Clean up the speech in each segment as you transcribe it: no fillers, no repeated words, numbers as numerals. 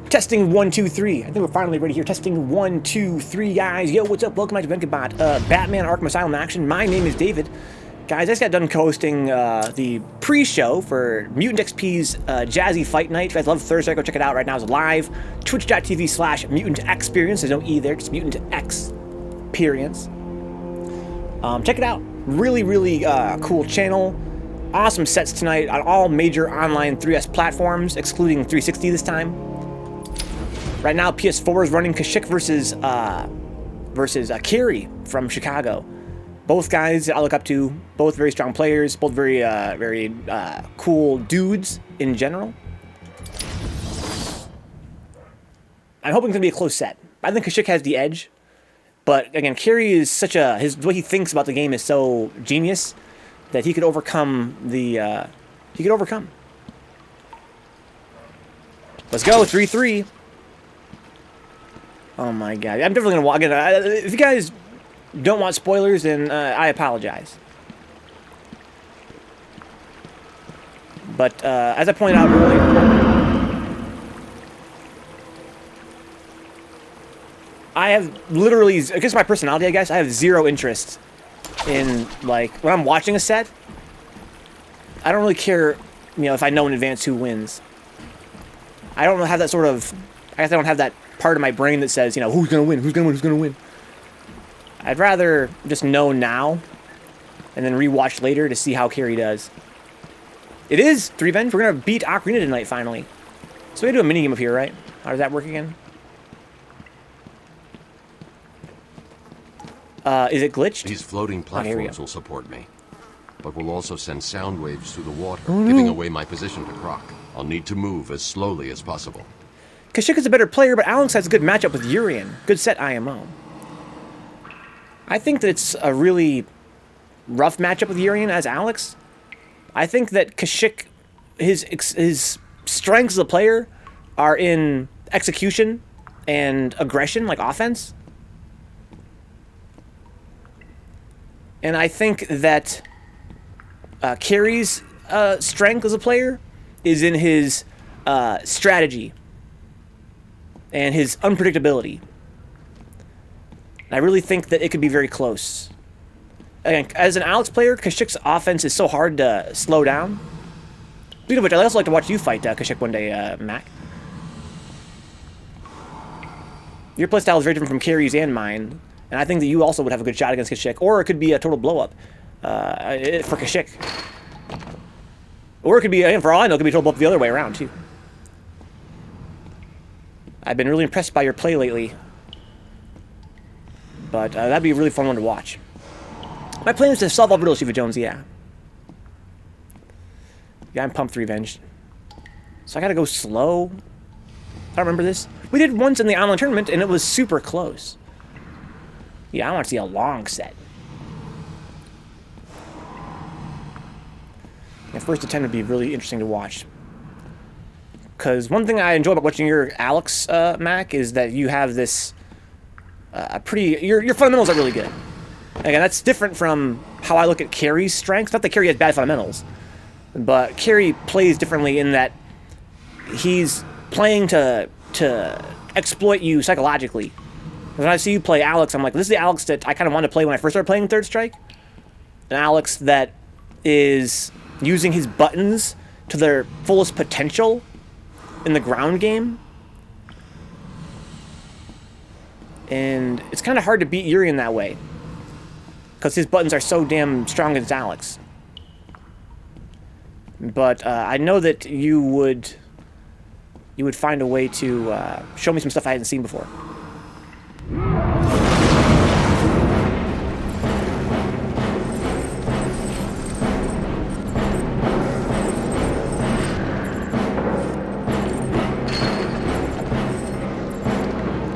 Testing 1, 2, 3. I think we're finally ready here. Testing 1, 2, 3, guys. Yo, what's up? Welcome back to Vencabot. Batman Arkham Asylum action. My name is David. Guys, I just got done co-hosting the pre-show for Mutant XP's Jazzy Fight Night. If you guys love Thursday, go check it out. Right now it's live. Twitch.tv/MutantXperience. There's no E there, just Mutant Experience. Check it out. Really, really cool channel. Awesome sets tonight on all major online 3S platforms, excluding 360 this time. Right now, PS4 is running Kashyyyk versus Kerry from Chicago. Both guys that I look up to, both very strong players, both very cool dudes in general. I'm hoping it's gonna be a close set. I think Kashyyyk has the edge, but again, Kerry is such the way he thinks about the game is so genius that he could overcome Let's go, 3-3. Oh my god, I'm definitely gonna walk in. If you guys don't want spoilers, then I apologize. But as I pointed out earlier, I have literally, against my personality, I guess, I have zero interest in, like, when I'm watching a set, I don't really care, you know, if I know in advance who wins. I don't have that sort of, I guess I don't have that part of my brain that says, you know, who's gonna win, who's gonna win, who's gonna win. I'd rather just know now and then rewatch later to see how Kerry does. It is 3Venge. We're gonna beat Ocarina tonight finally. So we do a minigame up here, right? How does that work again? Is it glitched? These floating platforms will support me, but will also send sound waves through the water, giving away my position to Croc. I'll need to move as slowly as possible. Kashyyyk is a better player, but Alex has a good matchup with Urian. Good set IMO. I think that it's a really rough matchup with Urian as Alex. I think that Kashyyyk, his strengths as a player are in execution and aggression, like offense. And I think that Kerry's strength as a player is in his strategy and his unpredictability. I really think that it could be very close. Again, as an Alex player, Kashyyyk's offense is so hard to slow down. Speaking of which, I'd also like to watch you fight Kashyyyk one day, Mac. Your playstyle is very different from Kerry's and mine, and I think that you also would have a good shot against Kashyyyk, or it could be a total blow-up for Kashyyyk. Or it could be, for all I know, it could be a total blow-up the other way around, too. I've been really impressed by your play lately. But that'd be a really fun one to watch. My plan is to solve all riddles, Shiva Jones, yeah. Yeah, I'm pumped 3Venge. So I gotta go slow. I don't remember this. We did once in the online tournament, and it was super close. Yeah, I want to see a long set. My first attempt would be really interesting to watch. Because one thing I enjoy about watching your Alex, Mac, is that you have this your fundamentals are really good. Again, that's different from how I look at Kerry's strengths. Not that Kerry has bad fundamentals, but Kerry plays differently in that he's playing to exploit you psychologically. When I see you play Alex, I'm like, this is the Alex that I kind of wanted to play when I first started playing Third Strike. An Alex that is using his buttons to their fullest potential in the ground game. And it's kind of hard to beat Urian that way, because his buttons are so damn strong against Alex. But I know that you would find a way to show me some stuff I hadn't seen before.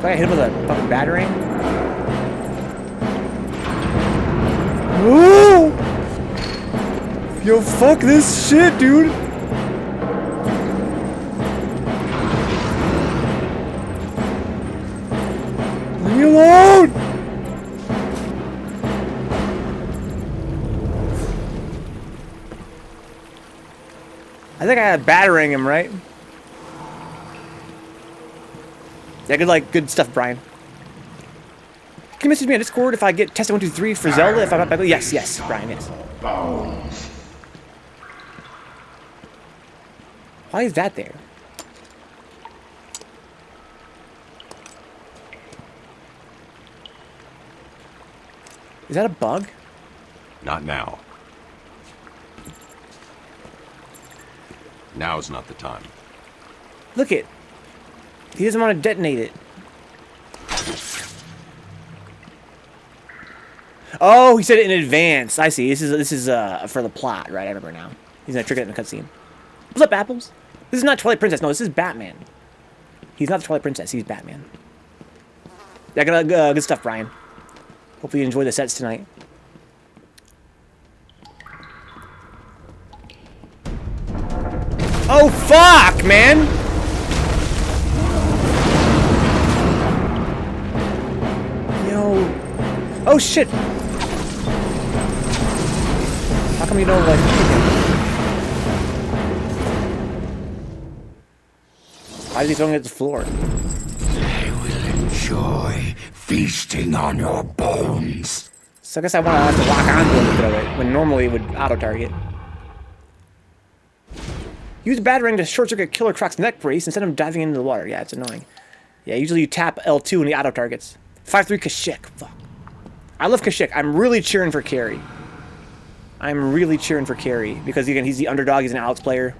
Do I hit him with a fucking battering? Whoa! Yo, fuck this shit, dude! Leave me alone! I think I had battering him, right? Yeah, good stuff, Brian. Can you message me on Discord if I get tested 1, 2, 3 for Zelda? If I'm not, yes, Brian, yes. Why is that there? Is that a bug? Not now. Now's not the time. Look it. He doesn't want to detonate it. Oh, he said it in advance. I see. This is for the plot, right? I remember now. He's gonna trigger it in the cutscene. What's up, Apples? This is not Twilight Princess. No, this is Batman. He's not the Twilight Princess. He's Batman. Yeah, good stuff, Brian. Hopefully you enjoy the sets tonight. Oh, fuck, man! Yo. Oh, shit! How come you don't, like, kick him? Why is he throwing it at the floor? I will enjoy feasting on your bones. So I guess I want to have to lock onto him to throw it, when normally it would auto-target. Use Batarang to short-circuit Killer Croc's neck brace and send him diving into the water. Yeah, it's annoying. Yeah, usually you tap L2 and he auto-targets. 5-3 Kashyyyk. Fuck. I love Kashyyyk. I'm really cheering for Carrie. I'm really cheering for Carrie. Because, again, he's the underdog. He's an Alex player.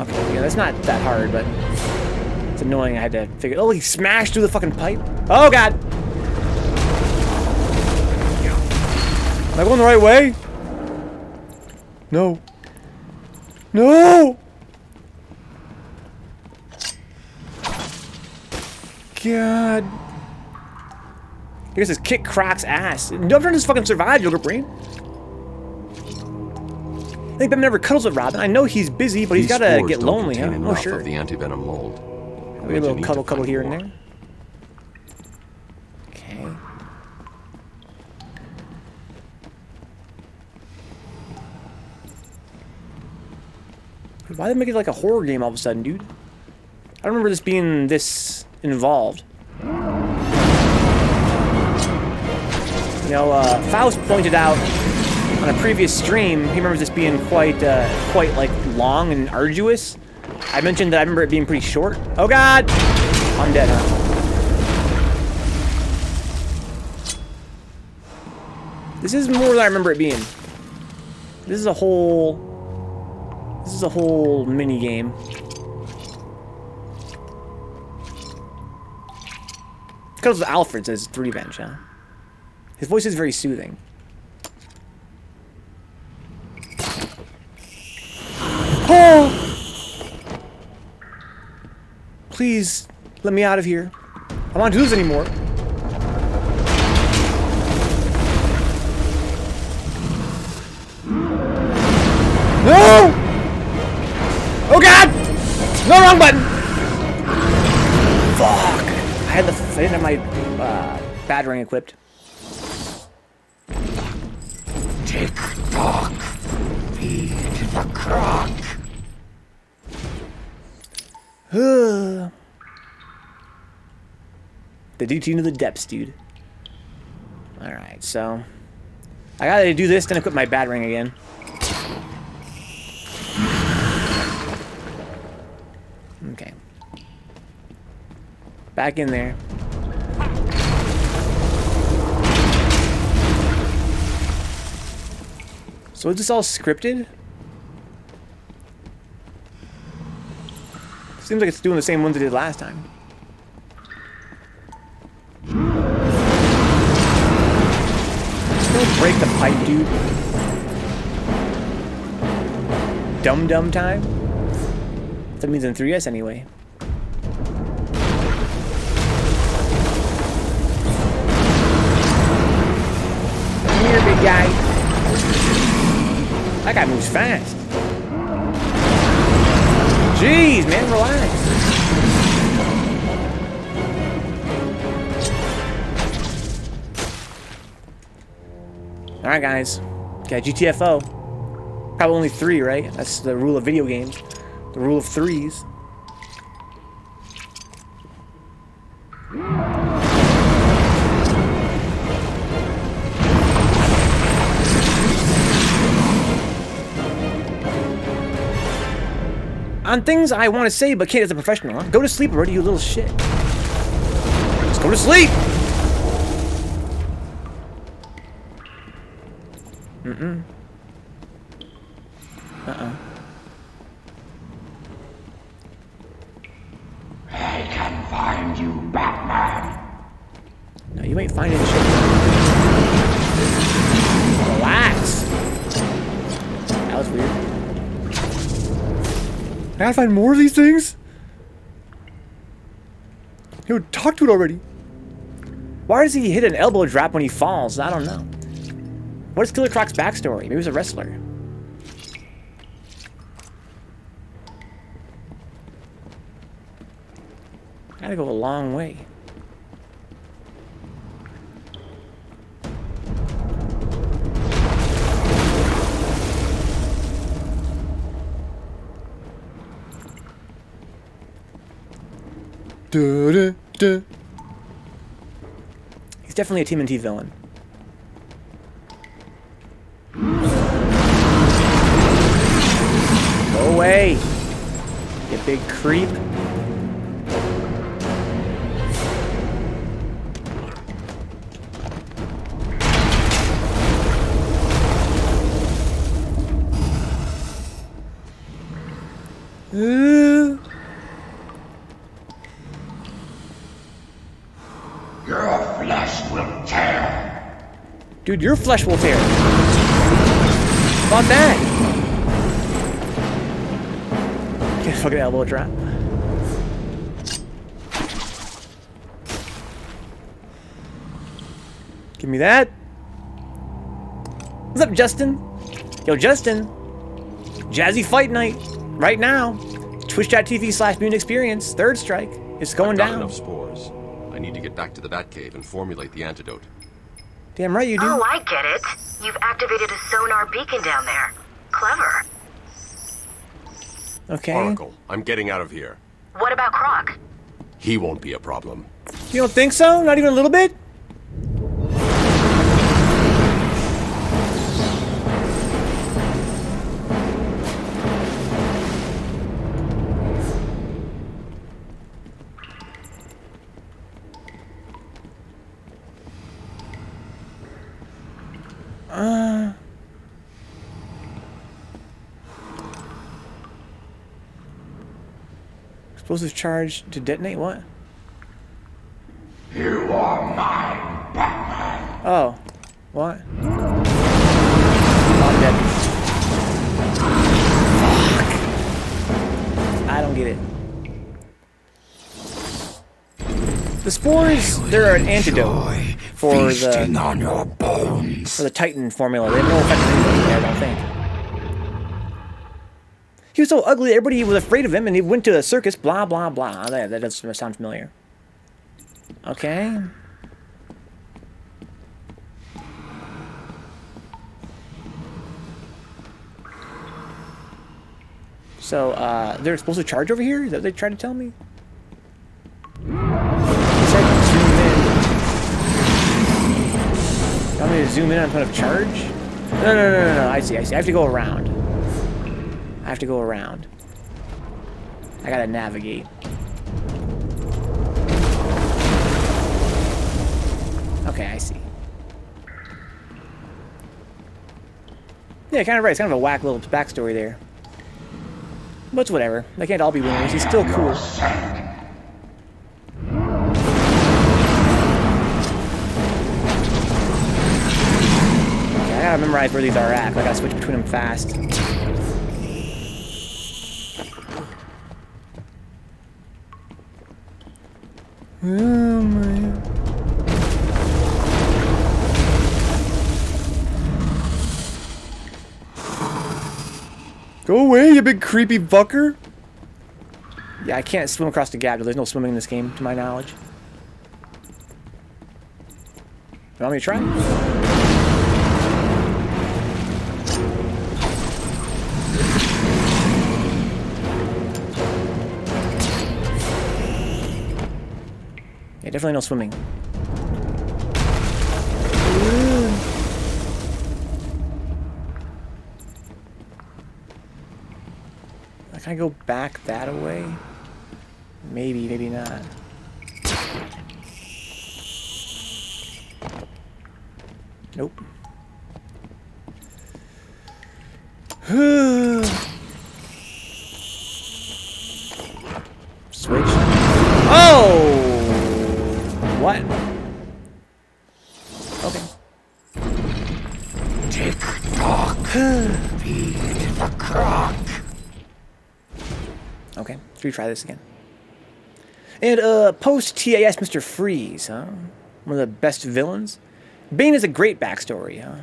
Okay, yeah, that's not that hard, but... it's annoying. I had to figure... oh, he smashed through the fucking pipe. Oh, God! Am I going the right way? No. No! God. I guess it's kick Croc's ass. Never just fucking survive, Yogurt Brain. I think Ben never cuddles with Robin. I know he's busy, but he's gotta get lonely, huh? Oh, sure. Of the antivenom mold. We get a little cuddle here and there. Okay. Why did they make it like a horror game all of a sudden, dude? I don't remember this being this involved. You know, Faust pointed out on a previous stream, he remembers this being quite like long and arduous. I mentioned that I remember it being pretty short. Oh God! I'm dead, huh? This is more than I remember it being. This is a whole mini game. Because of Alfred says it's revenge, huh? His voice is very soothing. Oh! Please, let me out of here. I don't want to do this anymore. No! Oh God! No, wrong button! Fuck! I didn't have my Batarang equipped. Tick-tock. Feed the Croc. The DT into the depths, dude. Alright, so... I gotta do this, then equip my Batarang again. Okay. Back in there. So is this all scripted? Seems like it's doing the same ones it did last time. Don't break the pipe, dude. Dum-dum time? That means in 3S anyway. Come here, big guy. That guy moves fast. Jeez, man, relax. Alright, guys. Okay, GTFO. Probably only 3, right? That's the rule of video games. The rule of 3s. On things I want to say, but can't as a professional, huh? Go to sleep already, you little shit. Just go to sleep! Mm-mm. Uh-uh. I can find you, Batman. No, you ain't finding shit. Relax. That was weird. I gotta find more of these things? Yo, talk to it already. Why does he hit an elbow drop when he falls? I don't know. What is Killer Croc's backstory? Maybe he was a wrestler. Gotta go a long way. He's definitely a TMNT villain. Go away, you big creep. Your flesh will tear. Dude, your flesh will tear. About that. Get a fucking elbow drop. Give me that. What's up, Justin? Yo, Justin. Jazzy Fight Night. Right now. Twitch.tv/Mutant Experience. Third strike. It's going down. Enough spores. I need to get back to the Batcave and formulate the antidote. Damn right you do. Oh, I get it. You've activated a sonar beacon down there. Clever. Okay. Oracle, I'm getting out of here. What about Croc? He won't be a problem. You don't think so? Not even a little bit? Explosive charge to detonate? What? You are mine, Batman. Oh. What? Oh, I'm dead. Fuck. I don't get it. The spores, they're an antidote for Feasting on your bones. the Titan formula. They have no effect on anybody, I don't think. He was so ugly, everybody was afraid of him, and he went to a circus, blah, blah, blah. That does sound familiar. Okay. So, they're explosive charge over here? Is that what they tried to tell me? He said zoom in. You want me to zoom in on point of charge? No. I see. I have to go around. I have to go around. I gotta navigate. Okay, I see. Yeah, kind of right. It's kind of a whack little backstory there. But it's whatever. They can't all be winners. He's still cool. Okay, I gotta memorize where these are at. I gotta switch between them fast. Oh my. Go away, you big creepy fucker! Yeah, I can't swim across the gap. There's no swimming in this game, to my knowledge. You want me to try? Yeah, definitely no swimming. Can I go back that way? Maybe, maybe not. Nope. Switch. Oh! What? Okay. Tick-tock. Feed the Croc. Okay, let's retry this again. And, post-TAS Mr. Freeze, huh? One of the best villains. Bane is a great backstory, huh?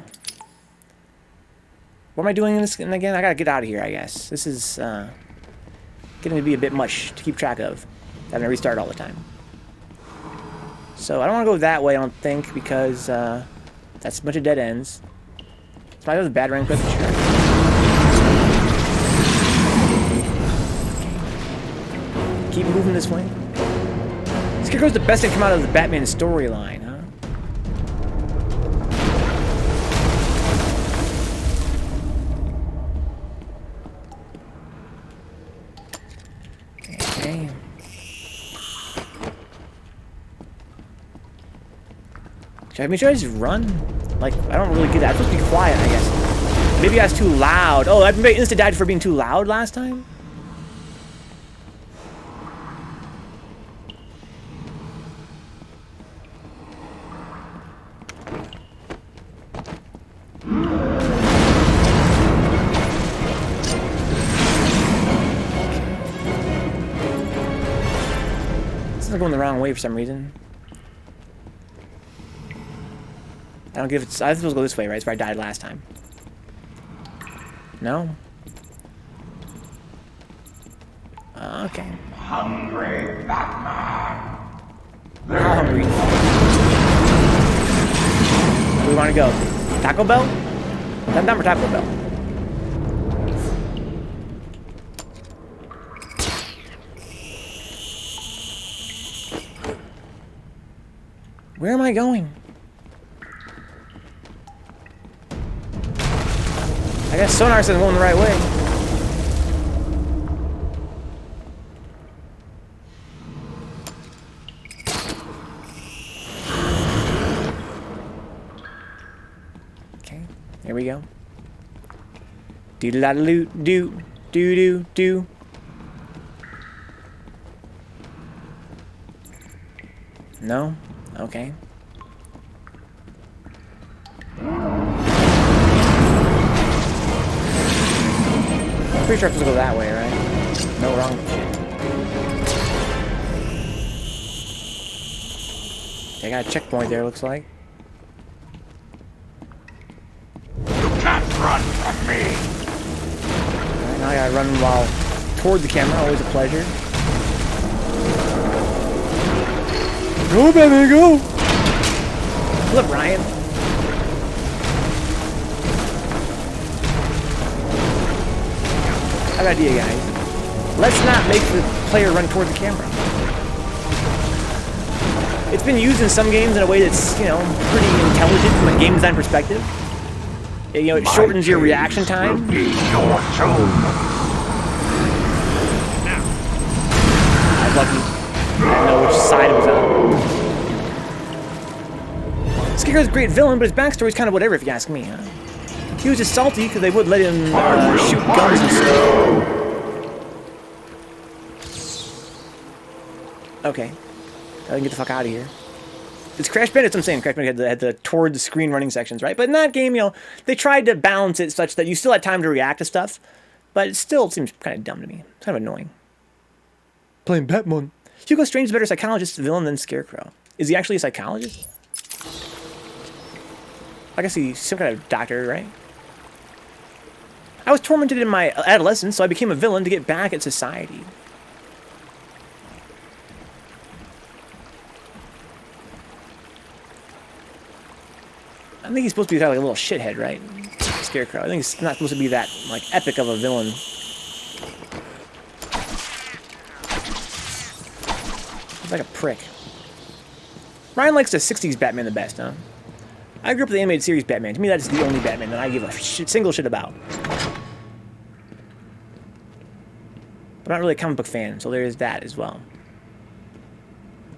What am I doing in this again? I gotta get out of here, I guess. This is, getting to be a bit much to keep track of. Having to restart all the time. So, I don't want to go that way, I don't think, because, that's a bunch of dead ends. So, I have a bad rank, but sure. Keep moving this way. Scarecrow's the best thing to come out of the Batman storyline, huh? Okay. Should I make sure I just run? Like, I don't really get that. I'm supposed to be quiet, I guess. Maybe I was too loud. Oh, I insta-died for being too loud last time? This is going the wrong way for some reason. I don't give it. I was supposed to go this way, right? It's where I died last time. No? Okay. Hungry Batman. How hungry? Where do we want to go? Taco Bell? I'm down for Taco Bell. Where am I going? I guess Sonar says I'm going the right way. Okay, here we go. Doodle-da-doo, doo, doo, doo, doo. No? Okay. Pretty sure I'm supposed to go that way, right? No, wrong shit. They got a checkpoint there, looks like. You can't run from me. Alright, now I gotta run while toward the camera, always a pleasure. Go, baby, go! Flip, Ryan. I have an idea, guys. Let's not make the player run toward the camera. It's been used in some games in a way that's, you know, pretty intelligent from a game design perspective. You know, it shortens your reaction time. Be your tomb. I was lucky. I didn't know which side it was on. Scarecrow's a great villain, but his backstory's kind of whatever, if you ask me, huh? He was just salty because they wouldn't let him shoot guns and stuff. Okay. I can get the fuck out of here. It's Crash Bandits, I'm saying. Crash Bandits had the toward the screen running sections, right? But in that game, you know, they tried to balance it such that you still had time to react to stuff, but it still seems kind of dumb to me. It's kind of annoying. Playing Batman. Hugo Strange is a better psychologist villain than Scarecrow. Is he actually a psychologist? I guess he's some kind of doctor, right? I was tormented in my adolescence, so I became a villain to get back at society. I think he's supposed to be kind of like a little shithead, right? Scarecrow. I think he's not supposed to be that, like, epic of a villain. He's like a prick. Ryan likes the 60s Batman the best, huh? I grew up with the animated series Batman. To me, that's the only Batman that I give a single shit about. I'm not really a comic book fan, so there's that as well.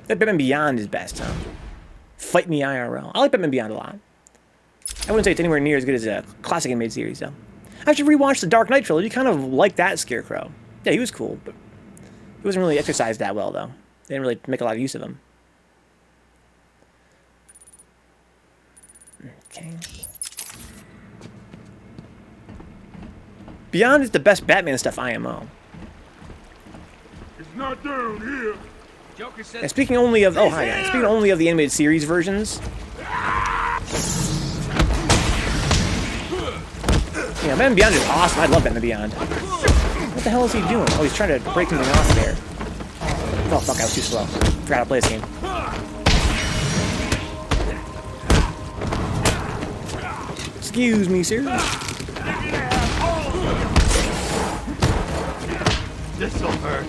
That Batman Beyond is best, huh? Fight me IRL. I like Batman Beyond a lot. I wouldn't say it's anywhere near as good as a classic animated series, though. I actually rewatched the Dark Knight trilogy. Kind of like that Scarecrow. Yeah, he was cool, but he wasn't really exercised that well, though. They didn't really make a lot of use of him. Okay. Beyond is the best Batman stuff IMO. It's not down here. Joker said. And speaking only of speaking only of the animated series versions. Yeah, Batman Beyond is awesome. I love Batman Beyond. What the hell is he doing? Oh, he's trying to break something off there. Oh fuck, I was too slow. Forgot how to play this game. Excuse me, sir. This'll hurt.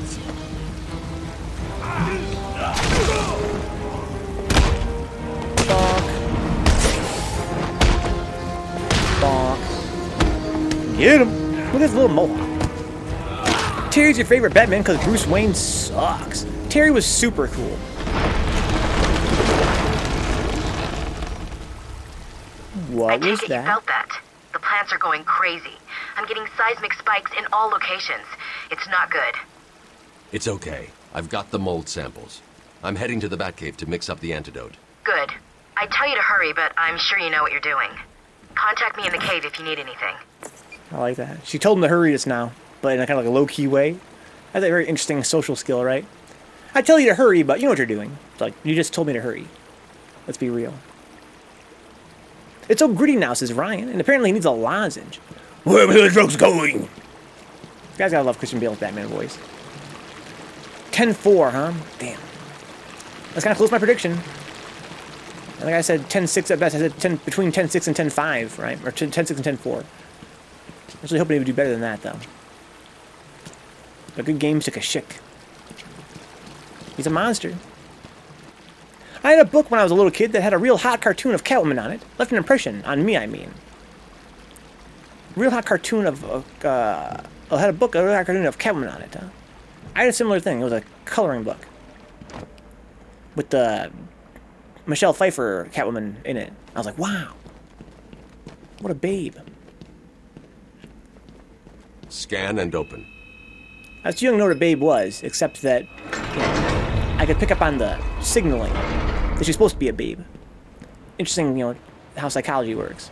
Bonk. Get him! Look at this little mohawk. Terry's your favorite Batman because Bruce Wayne sucks. Terry was super cool. What I was take it that? you felt that. The plants are going crazy. I'm getting seismic spikes in all locations. It's not good. It's okay. I've got the mold samples. I'm heading to the Batcave to mix up the antidote. Good. I'd tell you to hurry, but I'm sure you know what you're doing. Contact me in the cave if you need anything. I like that. She told him to hurry just now, but in a kind of like a low-key way. That's a very interesting social skill, right? I tell you to hurry, but you know what you're doing. It's like, you just told me to hurry. Let's be real. It's so gritty now, says Ryan, and apparently he needs a lozenge. Where are the drugs going? You guys gotta love Christian Bale's Batman voice. 10-4, huh? Damn. That's kind of close to my prediction. I think I said 10-6 at best. I said between 10-6 and 10-5, right? Or 10-6 and 10-4. I was really hoping he would do better than that, though. But good games took a shick. He's a monster. I had a book when I was a little kid that had a real hot cartoon of Catwoman on it. Left an impression on me, I mean. Real hot cartoon of... I had a book, a real hot cartoon of Catwoman on it, huh? I had a similar thing. It was a coloring book. With the Michelle Pfeiffer Catwoman in it. I was like, wow. What a babe. Scan and open. I was too young to know what a babe was, except that, you know, I could pick up on the signaling that she's supposed to be a babe. Interesting, you know, how psychology works.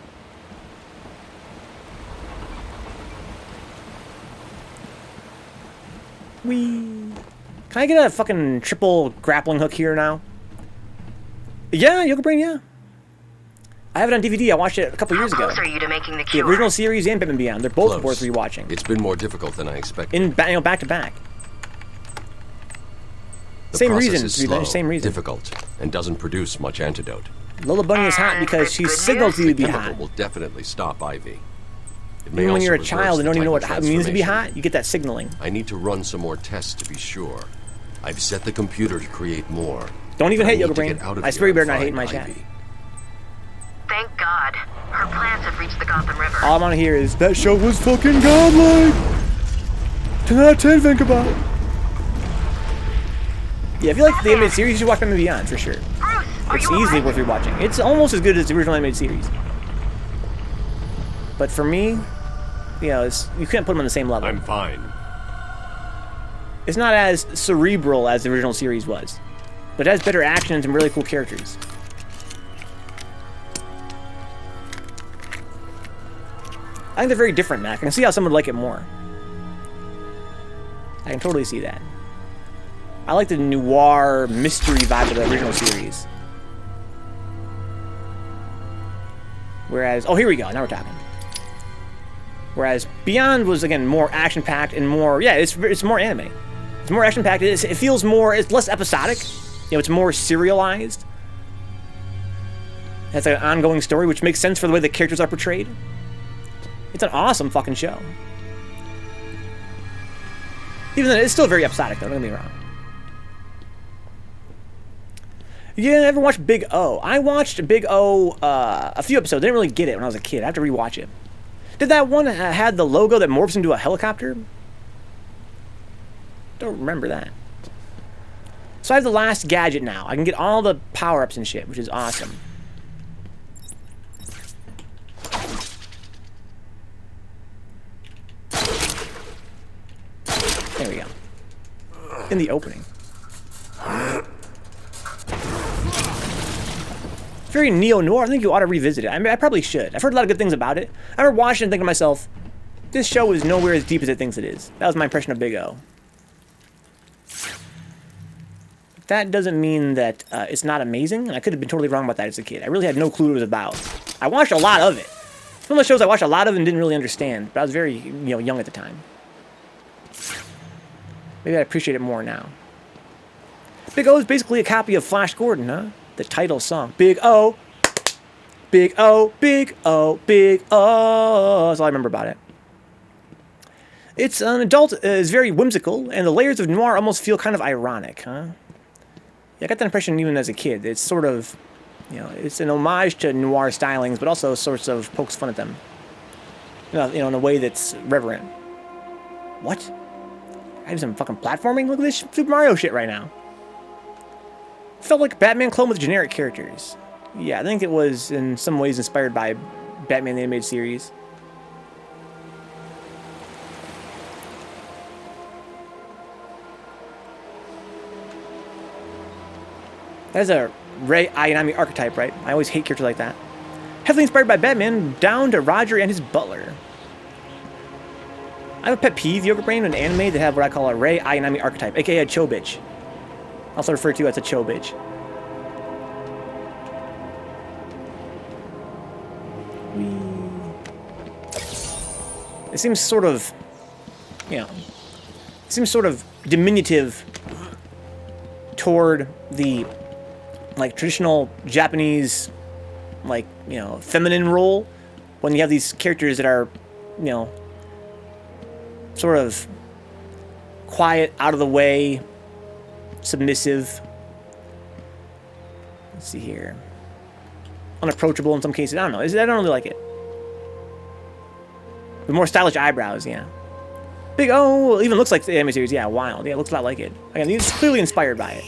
Whee! Can I get a fucking triple grappling hook here now? Yeah, Yoga Brain, yeah. I have it on DVD. I watched it a couple years ago. How close are you to making the The cure? original series and Batman Beyond. They're both Close. worth rewatching. It's been more difficult than I expected. In back to back. The Same process reason. is slow, Same reason. difficult, and doesn't produce much antidote. Lola Bunny is hot because she signals you to be Chemical hot. will definitely stop Ivy. It may Even when also you're a reverse child and the don't even know what type of it means to be transformation. hot, you get that signaling. I need to run some more tests to be sure. I've set the computer to create more. Don't even But I hate need Yoga to Brain. get out of I swear you here better not and hate my find chat. Ivy. Thank God. Her plants have reached the Gotham River. All I want to hear is, that show was fucking godlike! 10 out of 10, Vencabot. Yeah, if you like the animated series, you should watch Batman Beyond, for sure. Bruce, are It's you easily alright? worth rewatching. It's almost as good as the original animated series. But for me, you know, you can't put them on the same level. I'm fine. It's not as cerebral as the original series was. But it has better action and some really cool characters. I think they're very different, Mac. I can see how someone would like it more. I can totally see that. I like the noir mystery vibe of the original series. Whereas, oh, here we go. Now we're talking. Whereas Beyond was, again, more action-packed and more, yeah, it's more anime. It's more action-packed. It feels more, it's less episodic. You know, it's more serialized. It's an ongoing story, which makes sense for the way the characters are portrayed. It's an awesome fucking show. Even though it's still very episodic, though, don't get me wrong. You ever watch Big O? I watched Big O a few episodes. Didn't really get it when I was a kid. I have to rewatch it. Did that one had the logo that morphs into a helicopter? Don't remember that. So I have the last gadget now. I can get all the power-ups and shit, which is awesome. There we go. In the opening. It's very neo-noir. I think you ought to revisit it. I mean, I probably should. I've heard a lot of good things about it. I remember watching it and thinking to myself, this show is nowhere as deep as it thinks it is. That was my impression of Big O. That doesn't mean that it's not amazing, and I could have been totally wrong about that as a kid. I really had no clue what it was about. I watched a lot of it. Some of the shows I watched a lot of and didn't really understand, but I was very, young at the time. Maybe I appreciate it more now. Big O is basically a copy of Flash Gordon, huh? The title song. Big O. Big O, Big O, Big O. That's all I remember about it. It's an adult is very whimsical, and the layers of noir almost feel kind of ironic, huh? Yeah, I got that impression even as a kid. It's sort of, it's an homage to noir stylings, but also sorts of pokes fun at them. In a way that's reverent. What? I have some fucking platforming? Look at this Super Mario shit right now. Felt like Batman clone with generic characters. Yeah, I think it was in some ways inspired by Batman the Animated Series. That's a Rei Ayanami archetype, right? I always hate characters like that. Heavily inspired by Batman, down to Roger and his butler. I have a pet peeve, Yoga Brain, in anime that have what I call a Rei Ayanami archetype, aka a Cho bitch. Also referred to as a Cho bitch. It seems sort of, it seems sort of diminutive toward the, traditional Japanese, feminine role when you have these characters that are, sort of quiet, out of the way, submissive. Let's see here. Unapproachable in some cases. I don't know. I don't really like it. With more stylish eyebrows, yeah. Big O even looks like the anime series. Yeah, wild. Yeah, it looks a lot like it. Again, it's clearly inspired by it.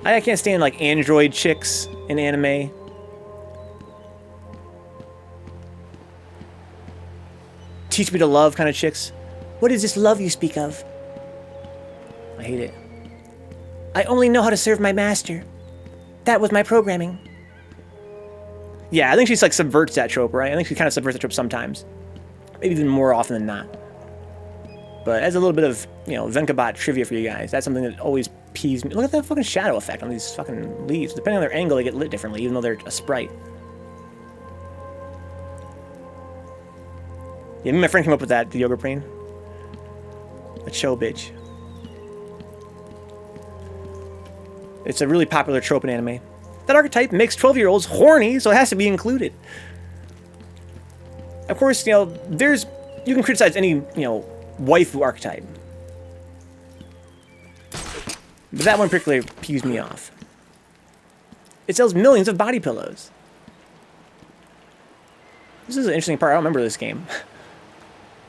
I can't stand, android chicks in anime. Teach me to love kind of chicks. What is this love you speak of? I hate it. I only know how to serve my master. That was my programming. Yeah, I think she subverts that trope, right? I think she kind of subverts the trope sometimes. Maybe even more often than not. But as a little bit of, Vencabot trivia for you guys, that's something that always peeves me. Look at that fucking shadow effect on these fucking leaves. Depending on their angle, they get lit differently, even though they're a sprite. Yeah, me and my friend came up with that, the Yoga Brain. A Cho bitch. It's a really popular trope in anime. That archetype makes 12-year-olds horny, so it has to be included. Of course, you can criticize any, waifu archetype. But that one particularly peeves me off. It sells millions of body pillows. This is an interesting part. I don't remember this game.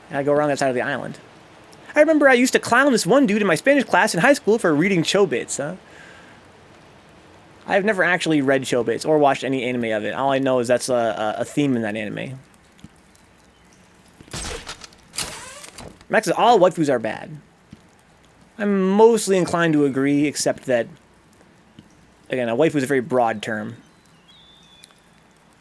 I gotta go around that side of the island. I remember I used to clown this one dude in my Spanish class in high school for reading Chobits, huh? I've never actually read Chobits or watched any anime of it. All I know is that's a theme in that anime. Max says all waifus are bad. I'm mostly inclined to agree, except that, again, a waifu is a very broad term.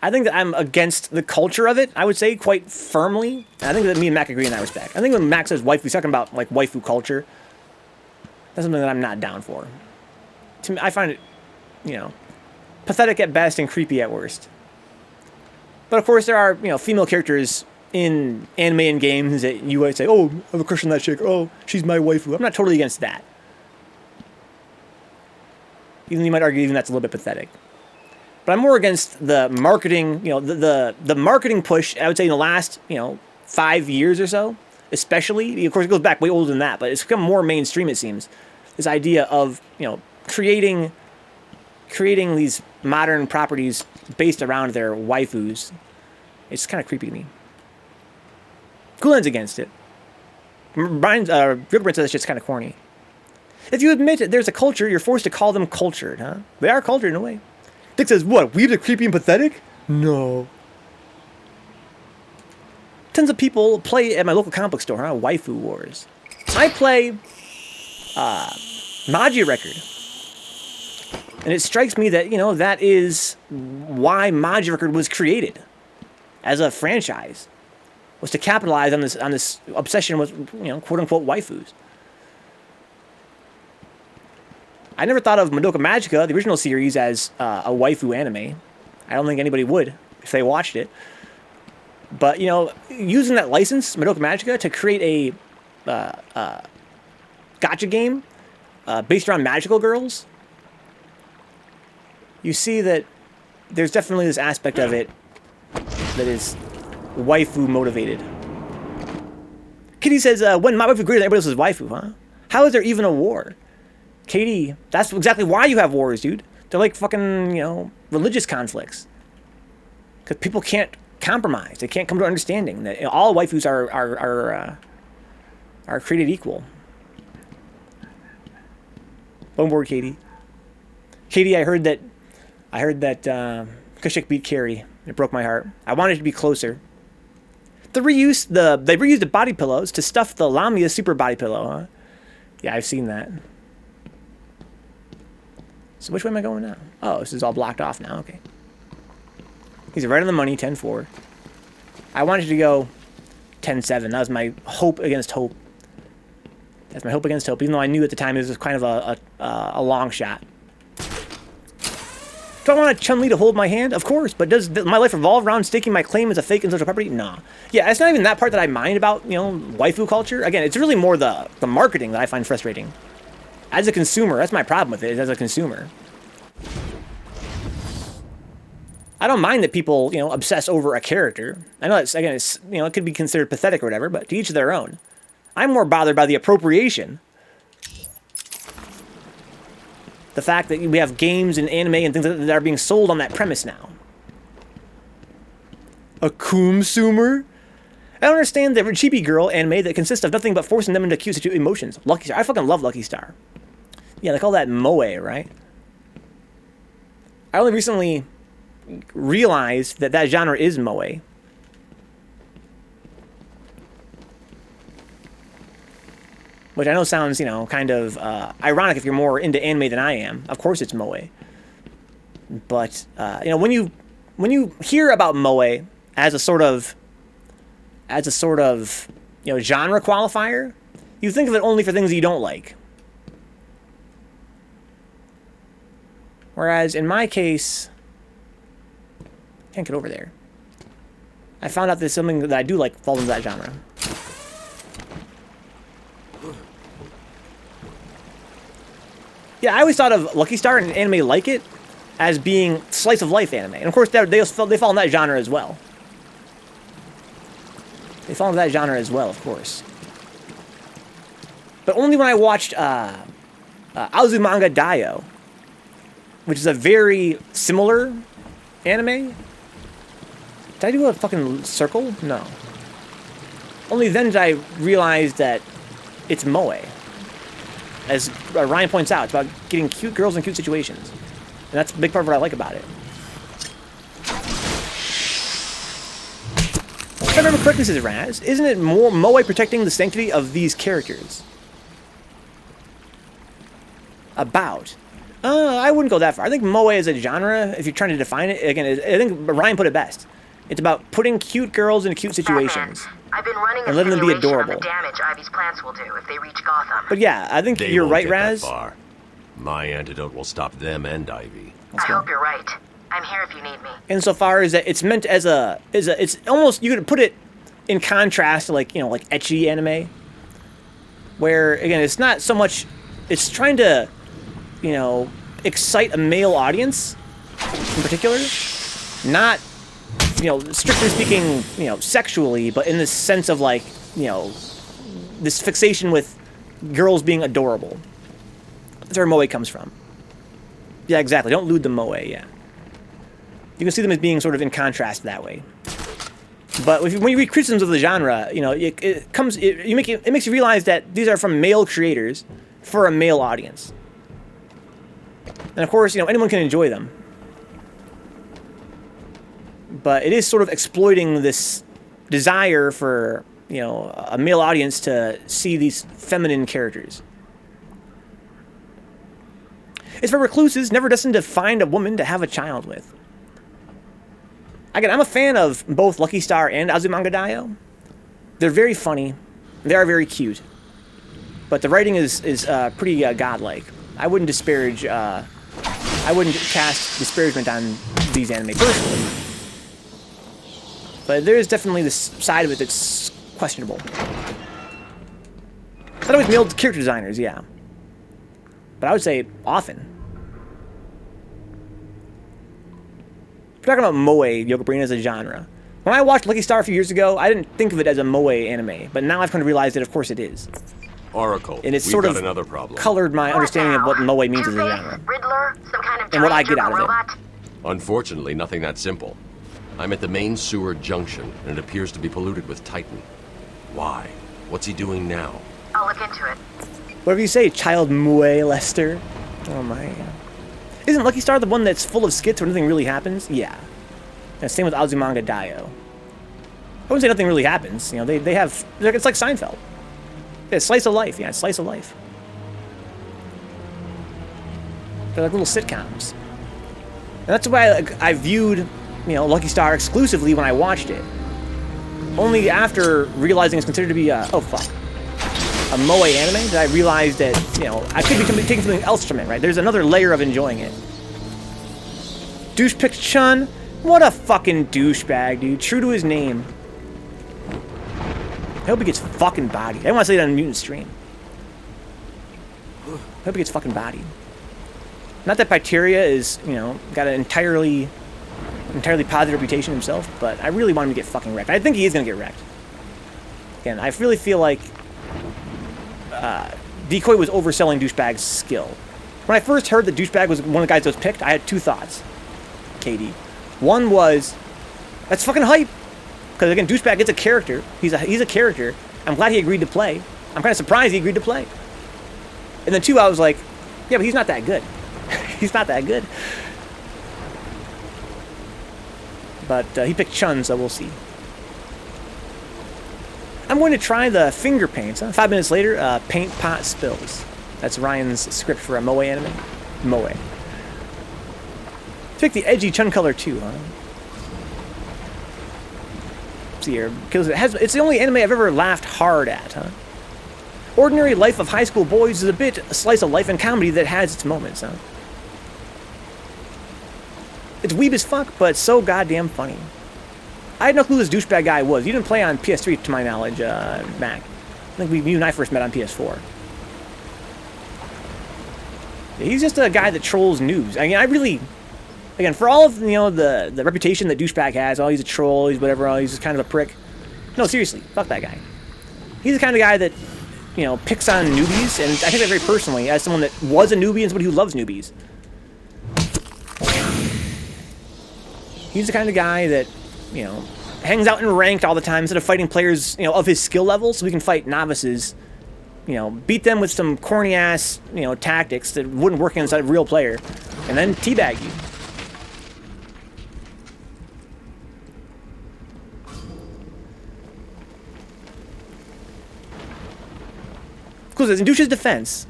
I think that I'm against the culture of it, I would say, quite firmly. And I think that me and Mac agree in that respect. I think when Mac says waifu, he's talking about, waifu culture. That's something that I'm not down for. To me, I find it, pathetic at best and creepy at worst. But, of course, there are, female characters in anime and games that you might say, oh, I have a crush on that chick. Oh, she's my waifu. I'm not totally against that. Even you might argue even that's a little bit pathetic. But I'm more against the marketing, the marketing push, I would say, in the last, 5 years or so, especially. Of course, it goes back way older than that, but it's become more mainstream, it seems. This idea of, creating these modern properties based around their waifus. It's kind of creepy to me. Coolan's against it. Brian's Rickburn says that shit's kind of corny. If you admit that there's a culture, you're forced to call them cultured, huh? They are cultured in a way. Dick says, what, weebs are creepy and pathetic? No. Tons of people play at my local comic book store, huh? Waifu Wars. I play Maji Record. And it strikes me that, you know, that is why Maji Record was created as a franchise. Was to capitalize on this obsession with, you know, quote unquote waifus. I never thought of Madoka Magica, the original series, as a waifu anime. I don't think anybody would if they watched it. But, you know, using that license, Madoka Magica, to create a gacha game based around magical girls, you see that there's definitely this aspect of it that is waifu motivated. Kitty says, when my waifu greater than everybody else's waifu, huh? How is there even a war? Katie, that's exactly why you have wars, dude. They're like fucking, you know, religious conflicts. Because people can't compromise. They can't come to an understanding that, you know, all waifus are created equal. One word, Katie. Katie, I heard that Kushik beat Carrie. It broke my heart. I wanted to be closer. They reused the body pillows to stuff the Lamia super body pillow, huh? Yeah, I've seen that. So which way am I going now? Oh, this is all blocked off now. Okay. He's right on the money, 10-4. I wanted to go 10-7. That was my hope against hope. That's my hope against hope, even though I knew at the time it was kind of a long shot. Do I want Chun-Li to hold my hand? Of course, but does my life revolve around staking my claim as a fake intellectual property? Nah. Yeah, it's not even that part that I mind about, you know, waifu culture. Again, it's really more the marketing that I find frustrating. As a consumer, that's my problem with it, as a consumer. I don't mind that people, you know, obsess over a character. I know it's, again, it's, you know, it could be considered pathetic or whatever, but to each their own. I'm more bothered by the appropriation. The fact that we have games and anime and things that are being sold on that premise now. A consumer? I don't understand the chibi girl anime that consists of nothing but forcing them into cute emotions. Lucky Star. I fucking love Lucky Star. Yeah, they call that moe, right? I only recently realized that that genre is moe. Which I know sounds, you know, kind of ironic if you're more into anime than I am. Of course it's moe. But, you know, when you hear about moe as a sort of, you know, genre qualifier, you think of it only for things you don't like. Whereas in my case, can't get over there. I found out there's something that I do like falls into that genre. Yeah, I always thought of Lucky Star and anime like it as being slice of life anime, and of course they fall in that genre as well. They fall into that genre as well, of course. But only when I watched Azumanga Daioh, which is a very similar anime. Did I do a fucking circle? No. Only then did I realize that it's moe. As Ryan points out, it's about getting cute girls in cute situations. And that's a big part of what I like about it. If I remember correctly, says Raz, isn't it more moe protecting the sanctity of these characters? About. I wouldn't go that far. I think moe is a genre, if you're trying to define it. Again, I think Ryan put it best. It's about putting cute girls into cute situations. Batman, I've been running and letting them be adorable. Of the damage Ivy's plants will do if they reach Gotham. But yeah, I think you're right, Raz. My antidote will stop them and Ivy. I hope you're right. I'm here if you need me. Insofar as that it's meant as it's almost, you could put it in contrast to, like, you know, like ecchi anime, where again it's not so much, it's trying to, you know, excite a male audience in particular, not, you know, strictly speaking, you know, sexually, but in the sense of, like, you know, this fixation with girls being adorable. That's where moe comes from. Yeah, exactly. Don't lewd the moe, yeah. You can see them as being sort of in contrast that way. But when you read criticisms of the genre, you know, it makes you realize that these are from male creators for a male audience. And of course, you know, anyone can enjoy them. But it is sort of exploiting this desire for, you know, a male audience to see these feminine characters. It's for recluses never destined to find a woman to have a child with. Again, I'm a fan of both Lucky Star and Azumanga Daioh. They're very funny. They are very cute. But the writing is pretty godlike. I wouldn't disparage... I wouldn't cast disparagement on these anime personally. But there is definitely this side of it that's questionable. Not always male character designers, yeah. But I would say often. We're talking about moe, Yokobrina, as a genre. When I watched Lucky Star a few years ago, I didn't think of it as a moe anime, but now I've come to realize that of course it is. Oracle, and it's we've sort got of another problem. Colored my understanding of what moe means as a genre. Riddler, some kind of And what I get out of robot? it. Unfortunately, nothing that simple. I'm at the main sewer junction, and it appears to be polluted with Titan. Why? What's he doing now? I'll look into it. Whatever you say, child moe Lester. Oh my. Isn't Lucky Star the one that's full of skits where nothing really happens? Yeah. And same with Azumanga Daioh. I wouldn't say nothing really happens. You know, they have... It's like Seinfeld. Yeah, slice of life. Yeah, slice of life. They're like little sitcoms. And that's why I viewed, you know, Lucky Star exclusively when I watched it. Only after realizing it's considered to be a... Oh, fuck. A moe anime did I realize that, you know, I could be taking something else from it, right? There's another layer of enjoying it. Douche picked Chun. What a fucking douchebag, dude. True to his name. I hope he gets fucking bodied. I didn't want to say that on Mutant Stream. I hope he gets fucking bodied. Not that Bacteria is, you know, got an entirely positive reputation himself, but I really want him to get fucking wrecked. I think he is going to get wrecked. Again, I really feel like Decoy was overselling Douchebag's skill. When I first heard that Douchebag was one of the guys that was picked, I had two thoughts. KD. One was, that's fucking hype. Because again, Douchebag is a character. He's a character. I'm glad he agreed to play. I'm kind of surprised he agreed to play. And then two, I was like, yeah, but he's not that good. He's not that good. But he picked Chun, so we'll see. I'm going to try the finger paints. Huh? 5 minutes later, paint pot spills. That's Ryan's script for a moe anime. Moe. Pick the edgy Chun color too, huh? See here, because it's the only anime I've ever laughed hard at, huh? Ordinary life of high school boys is a bit a slice of life and comedy that has its moments, huh? It's weeb as fuck, but so goddamn funny. I had no clue this douchebag guy was. He didn't play on PS3, to my knowledge, Mac. I think you and I first met on PS4. He's just a guy that trolls noobs. I mean, I really... Again, for all of, you know, the reputation that douchebag has, oh, he's a troll, he's whatever, oh, he's just kind of a prick. No, seriously, fuck that guy. He's the kind of guy that, you know, picks on newbies, and I take that very personally, as someone that was a newbie and somebody who loves newbies. He's the kind of guy that, you know, hangs out in ranked all the time instead of fighting players, you know, of his skill level, so we can fight novices, you know, beat them with some corny-ass, you know, tactics that wouldn't work inside a real player, and then teabag you. Because in Douche's defense,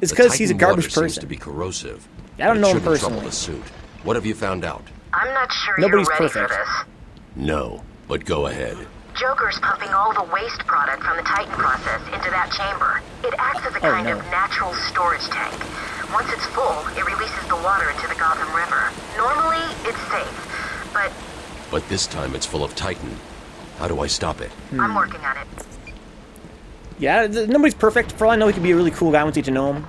it's because he's a garbage person. Seems to be corrosive. I don't know him Trouble personally. the suit. What have you found out? I'm not sure Nobody's you're ready perfect. for this. No, but go ahead. Joker's pumping all the waste product from the Titan process into that chamber. It acts as a kind of natural storage tank. Once it's full, it releases the water into the Gotham River. Normally, it's safe, but... But this time it's full of Titan. How do I stop it? I'm working on it. Yeah, nobody's perfect. For all I know, he could be a really cool guy once you get to know him.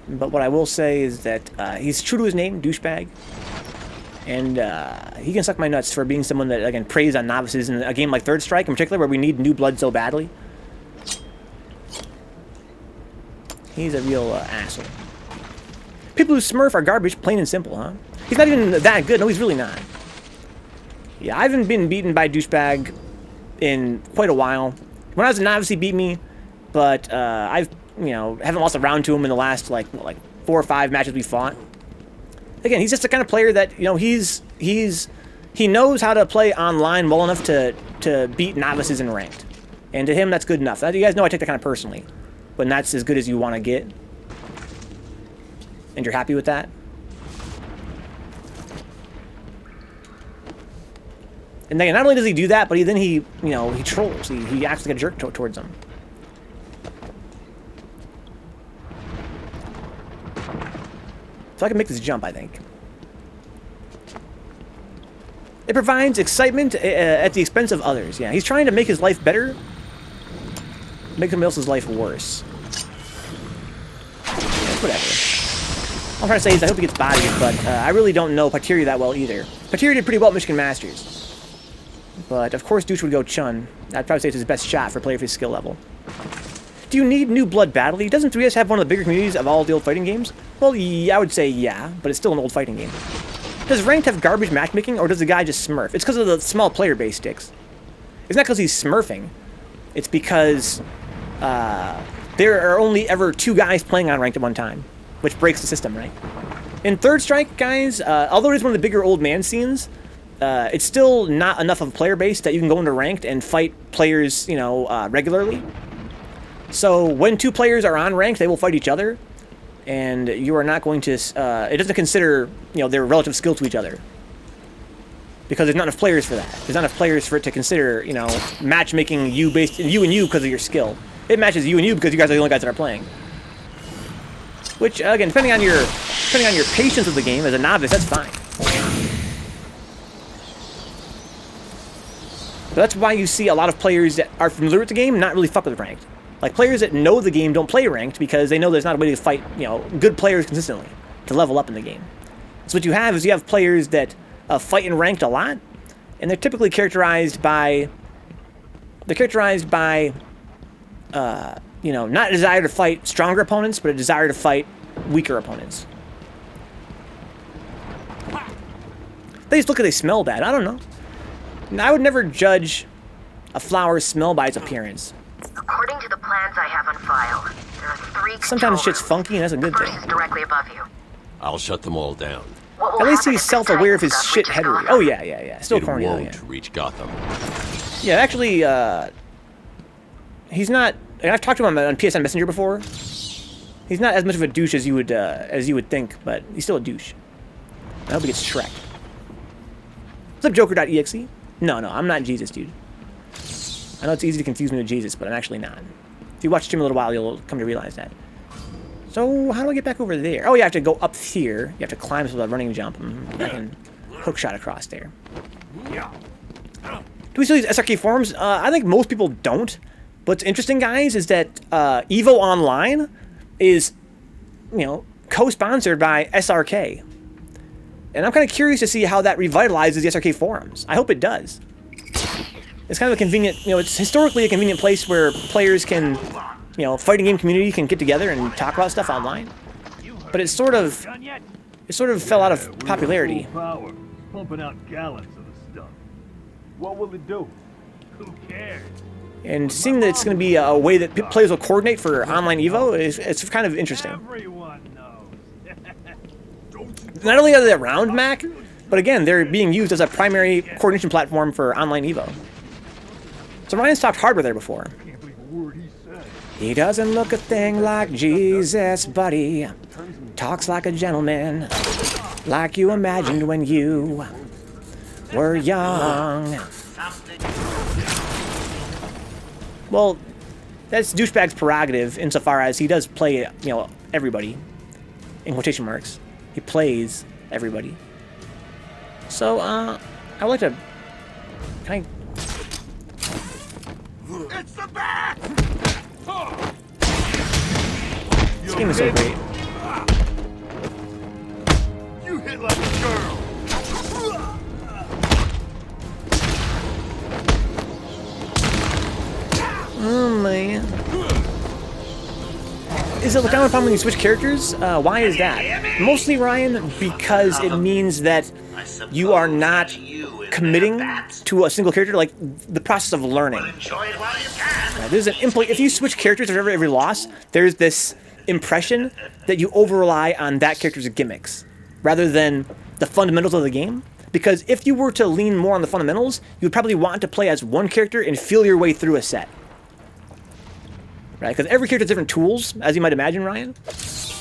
But what I will say is that he's true to his name, douchebag. And he can suck my nuts for being someone that, again, preys on novices in a game like Third Strike in particular, where we need new blood so badly. He's a real asshole. People who smurf are garbage, plain and simple, huh? He's not even that good. No, he's really not. Yeah, I haven't been beaten by douchebag in quite a while. When I was a novice, he beat me, but I've, you know, haven't lost a round to him in the last like 4 or 5 matches we fought. Again, he's just the kind of player that, you know, he knows how to play online well enough to beat novices in ranked, and to him that's good enough. You guys know I take that kind of personally, when that's as good as you want to get, and you're happy with that. And then not only does he do that, but then he, you know, he trolls. He acts like a jerk towards them. So I can make this jump, I think. It provides excitement at the expense of others. Yeah, he's trying to make his life better, make somebody else's life worse. Whatever. All I'm trying to say is I hope he gets bodied, but I really don't know Pateria that well either. Pateria did pretty well at Michigan Masters. But, of course, Douche would go Chun. I'd probably say it's his best shot for a player of his skill level. Do you need New Blood badly? Doesn't 3S have one of the bigger communities of all the old fighting games? Well, yeah, I would say yeah, but it's still an old fighting game. Does Ranked have garbage matchmaking, or does the guy just smurf? It's because of the small player base sticks. It's not because he's smurfing. It's because there are only ever 2 guys playing on Ranked at one time, which breaks the system, right? In Third Strike, guys, although it's one of the bigger old man scenes, it's still not enough of a player base that you can go into Ranked and fight players, you know, regularly. So when 2 players are on Ranked, they will fight each other, and you are not going to, it doesn't consider, you know, their relative skill to each other. Because there's not enough players for that. There's not enough players for it to consider, you know, matchmaking you based, you and you because of your skill. It matches you and you because you guys are the only guys that are playing. Which, again, depending on your patience with the game as a novice, that's fine. So that's why you see a lot of players that are familiar with the game not really fuck with Ranked. Like, players that know the game don't play Ranked because they know there's not a way to fight, you know, good players consistently to level up in the game. So what you have is you have players that fight in Ranked a lot, and they're typically characterized by, you know, not a desire to fight stronger opponents, but a desire to fight weaker opponents. They just look at they smell bad. I don't know. I would never judge a flower's smell by its appearance. According to the plans I have on file, there are 3 Sometimes shit's funky, and that's a good First thing. is directly above you. I'll shut them all down. What will At least happen he's is self-aware of his Titan shit stuff reaches headery. Gotham. Oh, yeah. Still It corny, though, won't yeah. reach Gotham. Yeah, actually, he's not... And I've talked to him on PSN Messenger before. He's not as much of a douche as you would think, but he's still a douche. I hope he gets Shrek. What's up, Joker.exe? No, I'm not Jesus, dude. I know it's easy to confuse me with Jesus, but I'm actually not. If you watch the stream a little while, you'll come to realize that. So, how do I get back over there? Oh, you have to go up here. You have to climb this with a running jump. I can hook shot across there. Do we still use SRK forums? I think most people don't. What's interesting, guys, is that EVO Online is, you know, co-sponsored by SRK. And I'm kind of curious to see how that revitalizes the SRK forums. I hope it does. It's kind of a convenient, you know, it's historically a convenient place where players can, you know, fighting game community can get together and talk about stuff online. But it sort of fell out of popularity. Power, pumping out gallons of the stuff. What will it do? Who cares? And seeing that it's going to be a way that players will coordinate for online EVO, it's kind of interesting. Everyone knows. Not only are they around Mac, but again, they're being used as a primary coordination platform for online EVO. So Ryan's talked hardware there before. Can't believe a word he said. He doesn't look a thing like Jesus, but he talks like a gentleman, like you imagined when you were young. Well, that's douchebag's prerogative insofar as he does play, you know, everybody, in quotation marks. He plays everybody. So, I would like to kind of... It's the bat! This game is so great. You hit like a girl. Oh, man. is it a common problem when you switch characters? Why is that? Mostly, Ryan, because it means that you are not committing to a single character, like the process of learning. There's an if you switch characters after every loss, there's this impression that you over-rely on that character's gimmicks rather than the fundamentals of the game. Because if you were to lean more on the fundamentals, you would probably want to play as one character and feel your way through a set. Right? Because every character has different tools, as you might imagine, Ryan.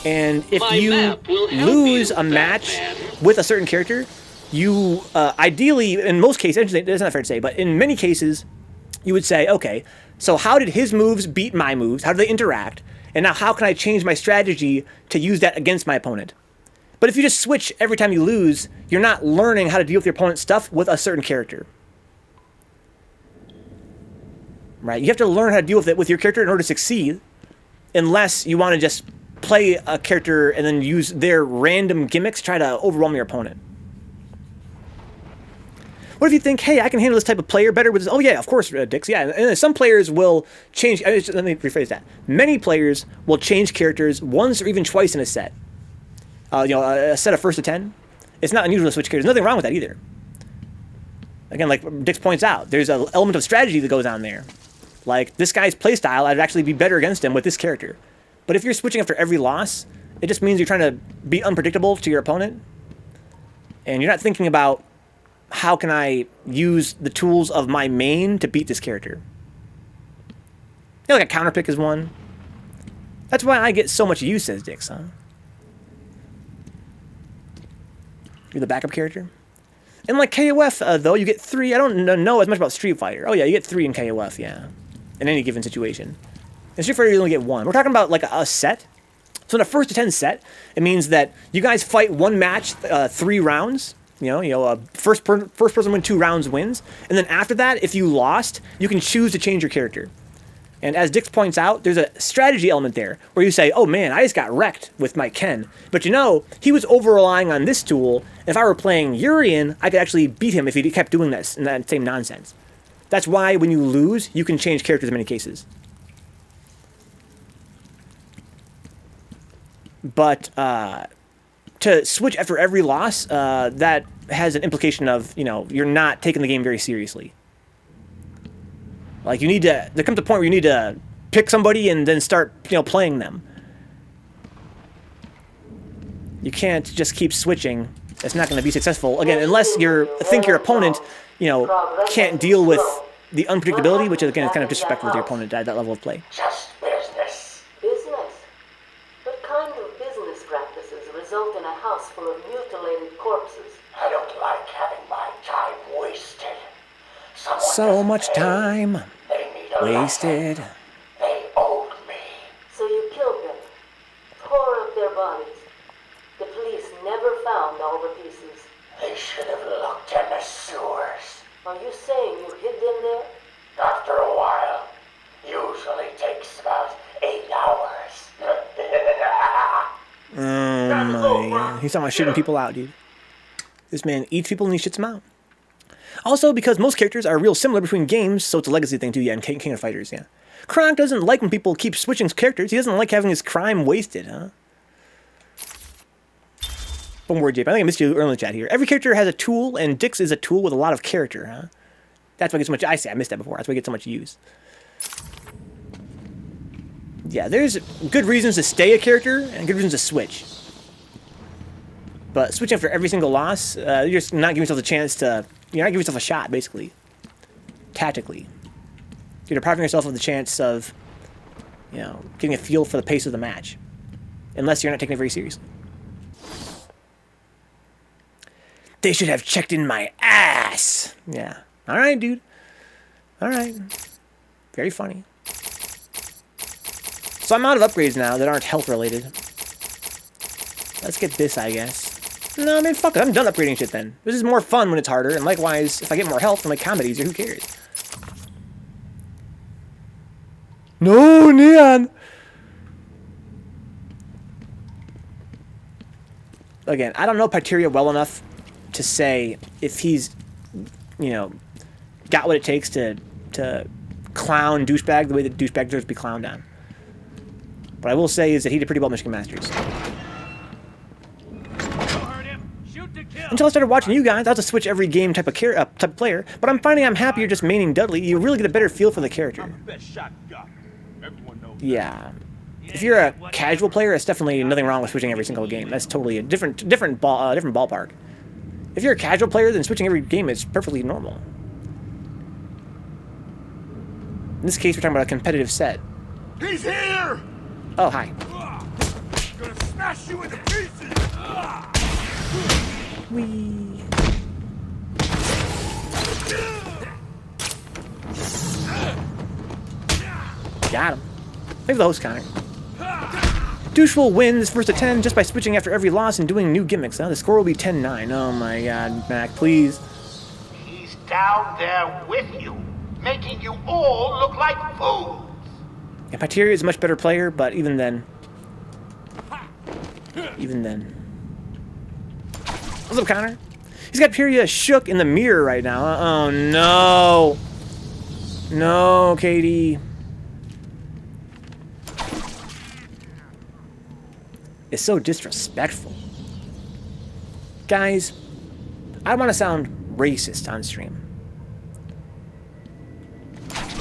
And if you lose a match with a certain character, you ideally, in most cases, it's not fair to say, but in many cases, you would say, okay, so how did his moves beat my moves? How do they interact? And now how can I change my strategy to use that against my opponent? But if you just switch every time you lose, you're not learning how to deal with your opponent's stuff with a certain character. Right? You have to learn how to deal with it with your character in order to succeed, unless you want to just play a character and then use their random gimmicks to try to overwhelm your opponent. What if you think, hey, I can handle this type of player better with this? Oh, yeah, of course, Dix. Yeah, and some players will change. Let me rephrase that. Many players will change characters once or even twice in a set. A set of first to 10. It's not unusual to switch characters. There's nothing wrong with that either. Again, like Dix points out, there's an element of strategy that goes on there. Like, this guy's playstyle, I'd actually be better against him with this character. But if you're switching after every loss, it just means you're trying to be unpredictable to your opponent. And you're not thinking about, how can I use the tools of my main to beat this character? Like a counter pick is one. That's why I get so much use, says Dix, huh? You're the backup character? And like KOF, though, you get 3. I don't know as much about Street Fighter. Oh, yeah, you get 3 in KOF, yeah. In any given situation. In Street Fighter, you only get 1. We're talking about like a set. So in a first to 10 set, it means that you guys fight one match, 3 rounds. First person win 2 rounds wins. And then after that, if you lost, you can choose to change your character. And as Dix points out, there's a strategy element there where you say, oh man, I just got wrecked with my Ken. But he was over-relying on this tool. If I were playing Urian, I could actually beat him if he kept doing that same nonsense. That's why when you lose, you can change characters in many cases. But to switch after every loss, that has an implication of, you're not taking the game very seriously. Like, there comes a point where you need to pick somebody and then start, playing them. You can't just keep switching. It's not going to be successful. Again, unless you think your opponent, can't deal with the unpredictability, which, again, is kind of disrespectful to your opponent at that level of play. Just business. Business? What kind of business practices result in a house full of mutilated corpses? I don't like having my time wasted. So much time wasted. They owed me. So you killed them, tore up their bodies. The police never found all the pieces. They should have looked in the sewers. Are you saying you hid them there? After a while. Usually takes about 8 hours. Oh my. He's talking about shitting people out, dude. This man eats people and he shits them out. Also, because most characters are real similar between games, so it's a legacy thing too, yeah, in King of Fighters, yeah. Croc doesn't like when people keep switching characters. He doesn't like having his crime wasted, huh? One word, Jape. I think I missed you earlier in the chat here. Every character has a tool, and Dix is a tool with a lot of character, huh? That's why I get so much... I missed that before. That's why I get so much use. Yeah, there's good reasons to stay a character, and good reasons to switch. But switching after every single loss, you're just not giving yourself a chance to... You're not giving yourself a shot, basically. Tactically. You're depriving yourself of the chance of, getting a feel for the pace of the match. Unless you're not taking it very seriously. They should have checked in my ass! Yeah. Alright, dude. Alright. Very funny. So I'm out of upgrades now that aren't health-related. Let's get this, I guess. No, man, fuck it. I'm done upgrading shit then. This is more fun when it's harder, and likewise, if I get more health and make combat easier, who cares? No, Neon! Again, I don't know Piteria well enough to say if he's, got what it takes to clown douchebag the way that douchebag deserves to be clowned on. What I will say is that he did pretty well at Michigan Masters. Until I started watching you guys, I was a switch every game type of player, but I'm finding I'm happier just maining Dudley. You really get a better feel for the character. Yeah. If you're a casual player, it's definitely nothing wrong with switching every single game. That's totally a different ballpark. If you're a casual player, then switching every game is perfectly normal. In this case, we're talking about a competitive set. He's here! Oh, hi. Gonna smash you into pieces! Whee. Got him. Maybe the host counter. Douche will win this first at 10 just by switching after every loss and doing new gimmicks. The score will be 10-9. Oh my god, Mac, please. He's down there with you, making you all look like fools. Yeah, Pateria is a much better player, but even then. What's up, Connor? He's got Pyria shook in the mirror right now. Oh no. No, Katie. It's so disrespectful. Guys, I don't want to sound racist on stream.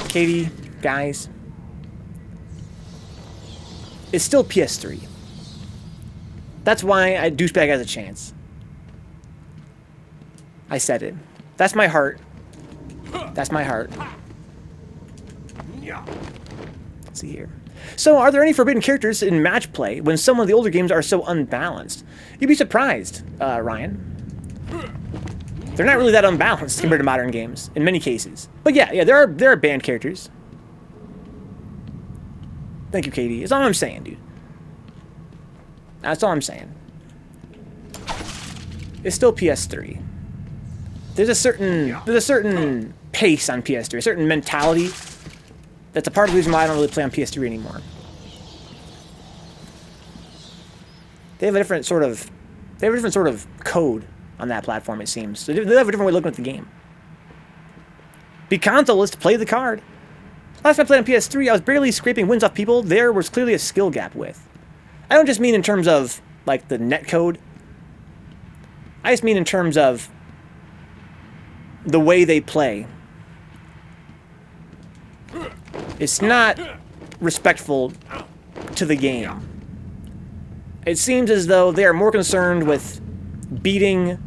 Katie, guys, it's still PS3. That's why I douchebag has a chance. I said it. That's my heart. That's my heart. Let's see here. So, are there any forbidden characters in match play when some of the older games are so unbalanced? You'd be surprised, Ryan. They're not really that unbalanced compared to modern games, in many cases. But yeah, there are banned characters. Thank you, Katie. That's all I'm saying, dude. That's all I'm saying. It's still PS3. There's a certain pace on PS3, a certain mentality. That's a part of the reason why I don't really play on PS3 anymore. They have a different sort of code on that platform, it seems. So they have a different way of looking at the game. Be consolist, play the card. Last time I played on PS3, I was barely scraping wins off people there was clearly a skill gap with. I don't just mean in terms of, like, the net code. I just mean in terms of the way they play. It's not respectful to the game. It seems as though they are more concerned with beating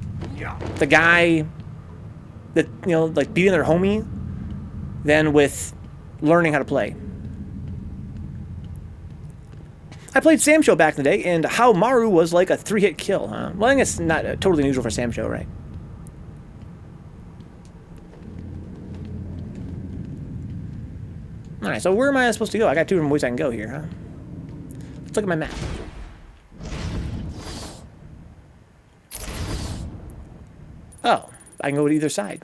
the guy that, you know, like beating their homie than with learning how to play. I played Samsho back in the day, and How Maru was like a 3-hit kill, huh? Well, I think it's not totally unusual for Samsho, right? Alright, so where am I supposed to go? I got 2 different ways I can go here, huh? Let's look at my map. Oh, I can go to either side.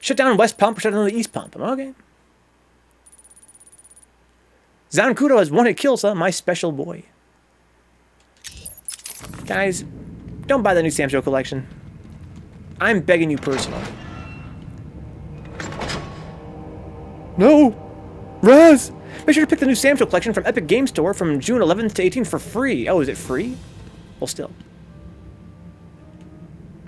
Shut down West Pump or shut down the East Pump. Okay. Zankudo has 1-hit kills, huh? My special boy. Guys, don't buy the new Samsho collection. I'm begging you personally. No! Raz! Make sure to pick the new Samsho collection from Epic Game Store from June 11th to 18th for free. Oh, is it free? Well, still.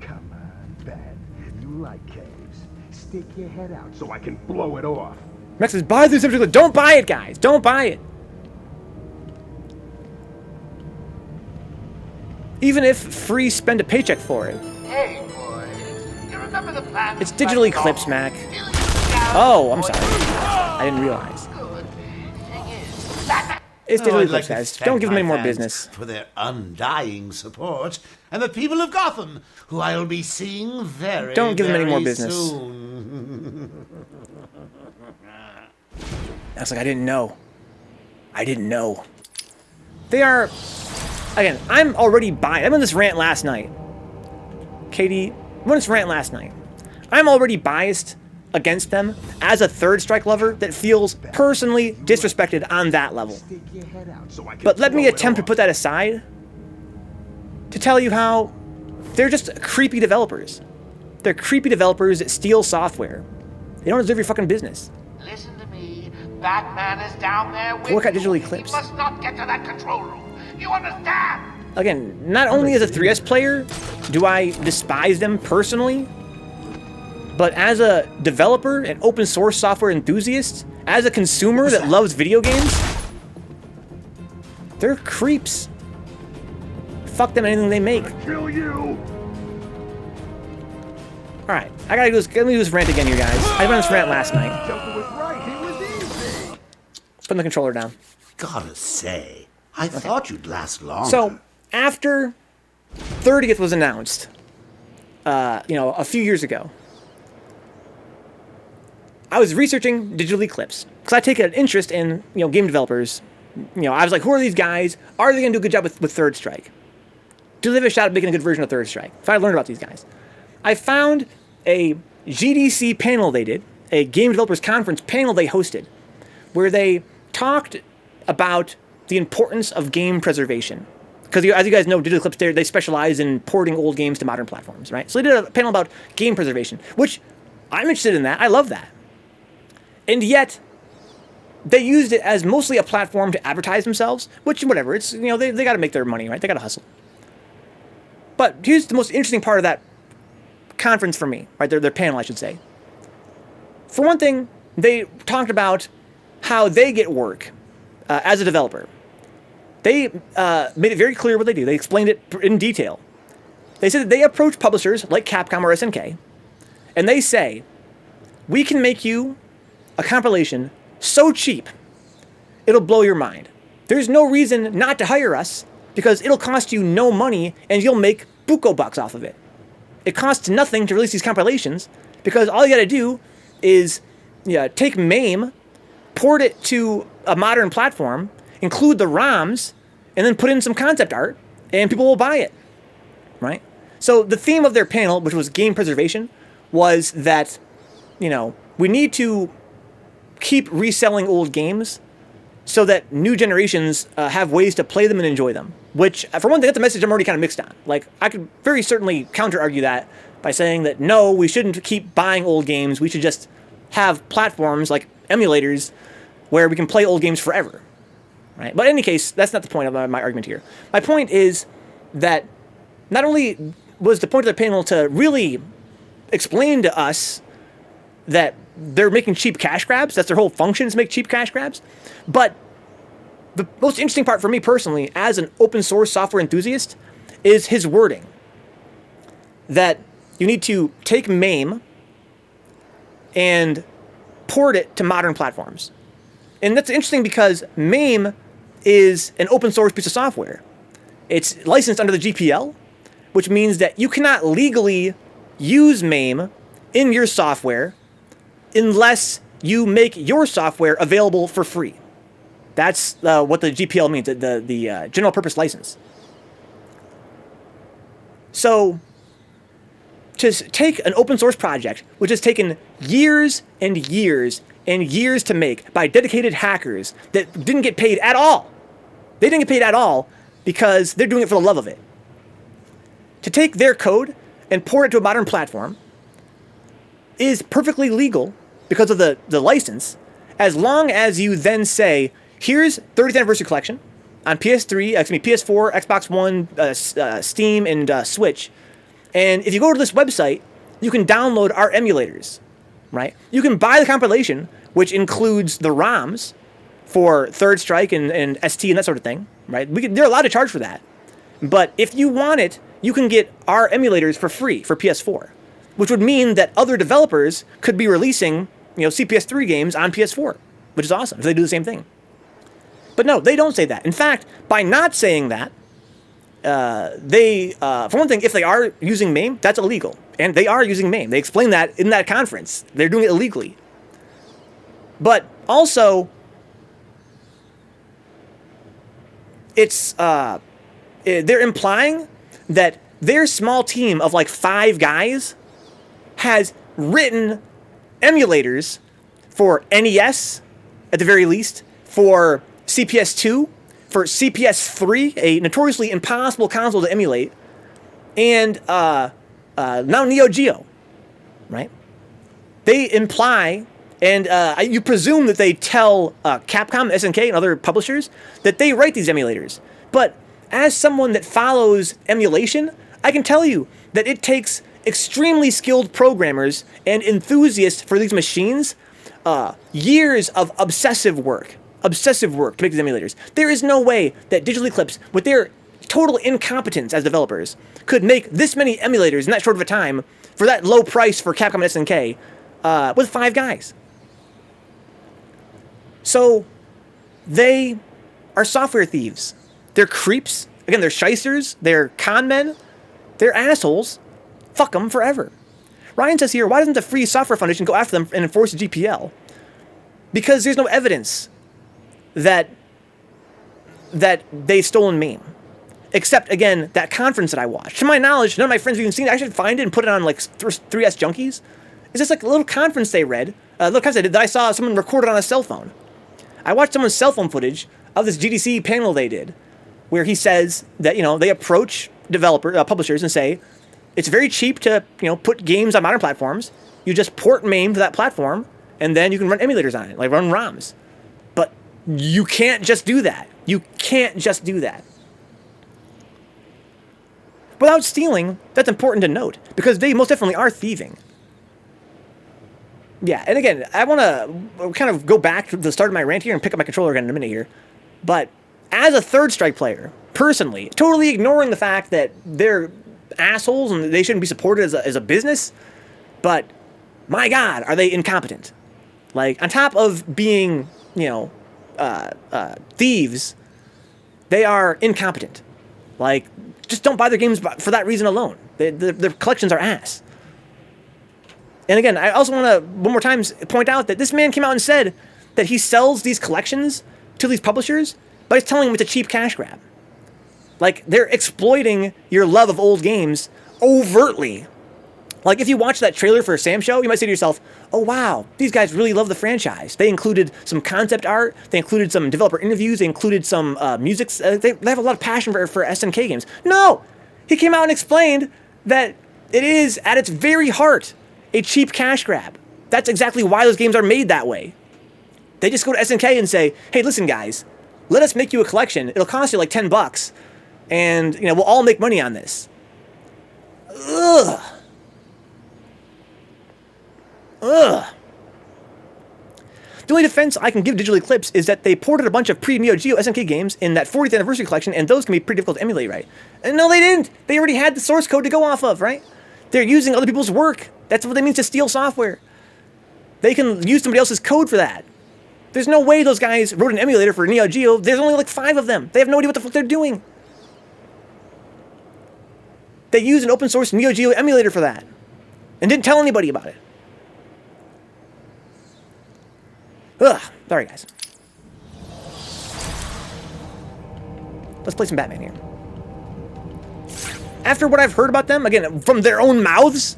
Come on, Bat. You like caves. Stick your head out so I can blow it off. Max says, buy the Samsho collection. Don't buy it, guys! Don't buy it! Even if free, spend a paycheck for it. Hey, boys. You remember the plan? It's digitally clips, Mac. Oh, I'm sorry. I didn't realize. It's digitally clips, guys. Don't give them any more business. For their undying support, and the people of Gotham, who I'll be seeing very, Don't give them any more very business. soon. That's like, I didn't know. I didn't know. They are... Again, I'm already biased. I'm on this rant last night. Katie, I'm on this rant last night. I'm already biased against them as a third strike lover that feels personally disrespected on that level. But let me attempt to put that aside to tell you how they're just creepy developers. They're creepy developers that steal software. They don't deserve your fucking business. Listen to me. That man is down there with Work out you. digital He eclipse. must not get to that control room. You understand? Again, not only as a 3S player do I despise them personally, but as a developer and open source software enthusiast, as a consumer that loves video games, they're creeps. Fuck them and anything they make. Kill you! Alright, let me do this rant again, you guys. I went on this rant last night. Joker was right. He was easy. Putting the controller down. Gotta say, I thought you'd last longer. So, after 30th was announced, a few years ago, I was researching digital eclipse because I take an interest in, game developers. I was like, who are these guys? Are they going to do a good job with Third Strike? Do they have a shot at making a good version of Third Strike? So I learned about these guys. I found a GDC panel they did, a Game Developers Conference panel they hosted, where they talked about the importance of game preservation. Because as you guys know, Digital Eclipse, they specialize in porting old games to modern platforms, right? So they did a panel about game preservation, which I'm interested in that. I love that. And yet, they used it as mostly a platform to advertise themselves, which, whatever, it's, they got to make their money, right? They got to hustle. But here's the most interesting part of that conference for me, right? Their panel, I should say. For one thing, they talked about how they get work as a developer. They made it very clear what they do. They explained it in detail. They said that they approach publishers like Capcom or SNK, and they say, we can make you a compilation so cheap, it'll blow your mind. There's no reason not to hire us because it'll cost you no money and you'll make buco bucks off of it. It costs nothing to release these compilations because all you got to do is take MAME, port it to a modern platform, include the ROMs, and then put in some concept art, and people will buy it, right? So the theme of their panel, which was game preservation, was that, we need to keep reselling old games so that new generations have ways to play them and enjoy them. Which, for one thing, that's a message I'm already kind of mixed on. Like, I could very certainly counter-argue that by saying that, no, we shouldn't keep buying old games. We should just have platforms like emulators where we can play old games forever, right? But in any case, that's not the point of my argument here. My point is that not only was the point of the panel to really explain to us that they're making cheap cash grabs, that's their whole function, is make cheap cash grabs, but the most interesting part for me personally, as an open source software enthusiast, is his wording. That you need to take MAME and port it to modern platforms. And that's interesting because MAME is an open source piece of software. It's licensed under the GPL, which means that you cannot legally use MAME in your software unless you make your software available for free. That's what the GPL means, the general purpose license. So, to take an open source project, which has taken years and years and years to make by dedicated hackers that didn't get paid at all. They didn't get paid at all because they're doing it for the love of it. To take their code and port it to a modern platform is perfectly legal because of the license, as long as you then say, here's 30th Anniversary Collection on PS4, Xbox One, Steam, and Switch. And if you go to this website, you can download our emulators, right? You can buy the compilation, which includes the ROMs for Third Strike and ST and that sort of thing, right? They're allowed to charge for that. But if you want it, you can get our emulators for free for PS4, which would mean that other developers could be releasing, CPS3 games on PS4, which is awesome if they do the same thing. But no, they don't say that. In fact, by not saying that, for one thing, if they are using MAME, that's illegal. And they are using MAME. They explained that in that conference. They're doing it illegally. But also, it's they're implying that their small team of like 5 guys has written emulators for NES, at the very least, for CPS2, for CPS3, a notoriously impossible console to emulate, and now Neo Geo, right? They imply And you presume that they tell Capcom, SNK, and other publishers that they write these emulators. But as someone that follows emulation, I can tell you that it takes extremely skilled programmers and enthusiasts for these machines, years of obsessive work to make these emulators. There is no way that Digital Eclipse, with their total incompetence as developers, could make this many emulators in that short of a time for that low price for Capcom and SNK with 5 guys. So they are software thieves. They're creeps. Again, they're shysters. They're con men. They're assholes. Fuck them forever. Ryan says here, why doesn't the Free Software Foundation go after them and enforce the GPL? Because there's no evidence that they've stolen MAME. Except, again, that conference that I watched. To my knowledge, none of my friends have even seen it. I should find it and put it on, like, 3S Junkies. It's just like a little conference they read. A little conference that I saw someone recorded on a cell phone. I watched someone's cell phone footage of this GDC panel they did, where he says that, they approach publishers and say, it's very cheap to, put games on modern platforms. You just port MAME to that platform, and then you can run emulators on it, like run ROMs. But you can't just do that. You can't just do that. Without stealing, that's important to note, because they most definitely are thieving. Yeah, and again, I want to kind of go back to the start of my rant here and pick up my controller again in a minute here. But as a Third Strike player, personally, totally ignoring the fact that they're assholes and they shouldn't be supported as a business, but my God, are they incompetent? Like, on top of being, thieves, they are incompetent. Like, just don't buy their games for that reason alone. Their collections are ass. And again, I also want to, one more time, point out that this man came out and said that he sells these collections to these publishers, but he's telling them it's a cheap cash grab. Like, they're exploiting your love of old games overtly. Like, if you watch that trailer for Sam Show, you might say to yourself, oh, wow, these guys really love the franchise. They included some concept art. They included some developer interviews. They included some music. They have a lot of passion for SNK games. No! He came out and explained that it is, at its very heart, a cheap cash grab. That's exactly why those games are made that way. They just go to SNK and say, hey, listen, guys, let us make you a collection. It'll cost you like $10, and we'll all make money on this. Ugh. Ugh. The only defense I can give Digital Eclipse is that they ported a bunch of pre-Neo Geo SNK games in that 40th anniversary collection, and those can be pretty difficult to emulate, right? And no, they didn't. They already had the source code to go off of, right? They're using other people's work. That's what it means to steal software. They can use somebody else's code for that. There's no way those guys wrote an emulator for Neo Geo. There's only like 5 of them. They have no idea what the fuck they're doing. They used an open source Neo Geo emulator for that and didn't tell anybody about it. Ugh. Sorry, guys. Let's play some Batman here. After what I've heard about them, again, from their own mouths,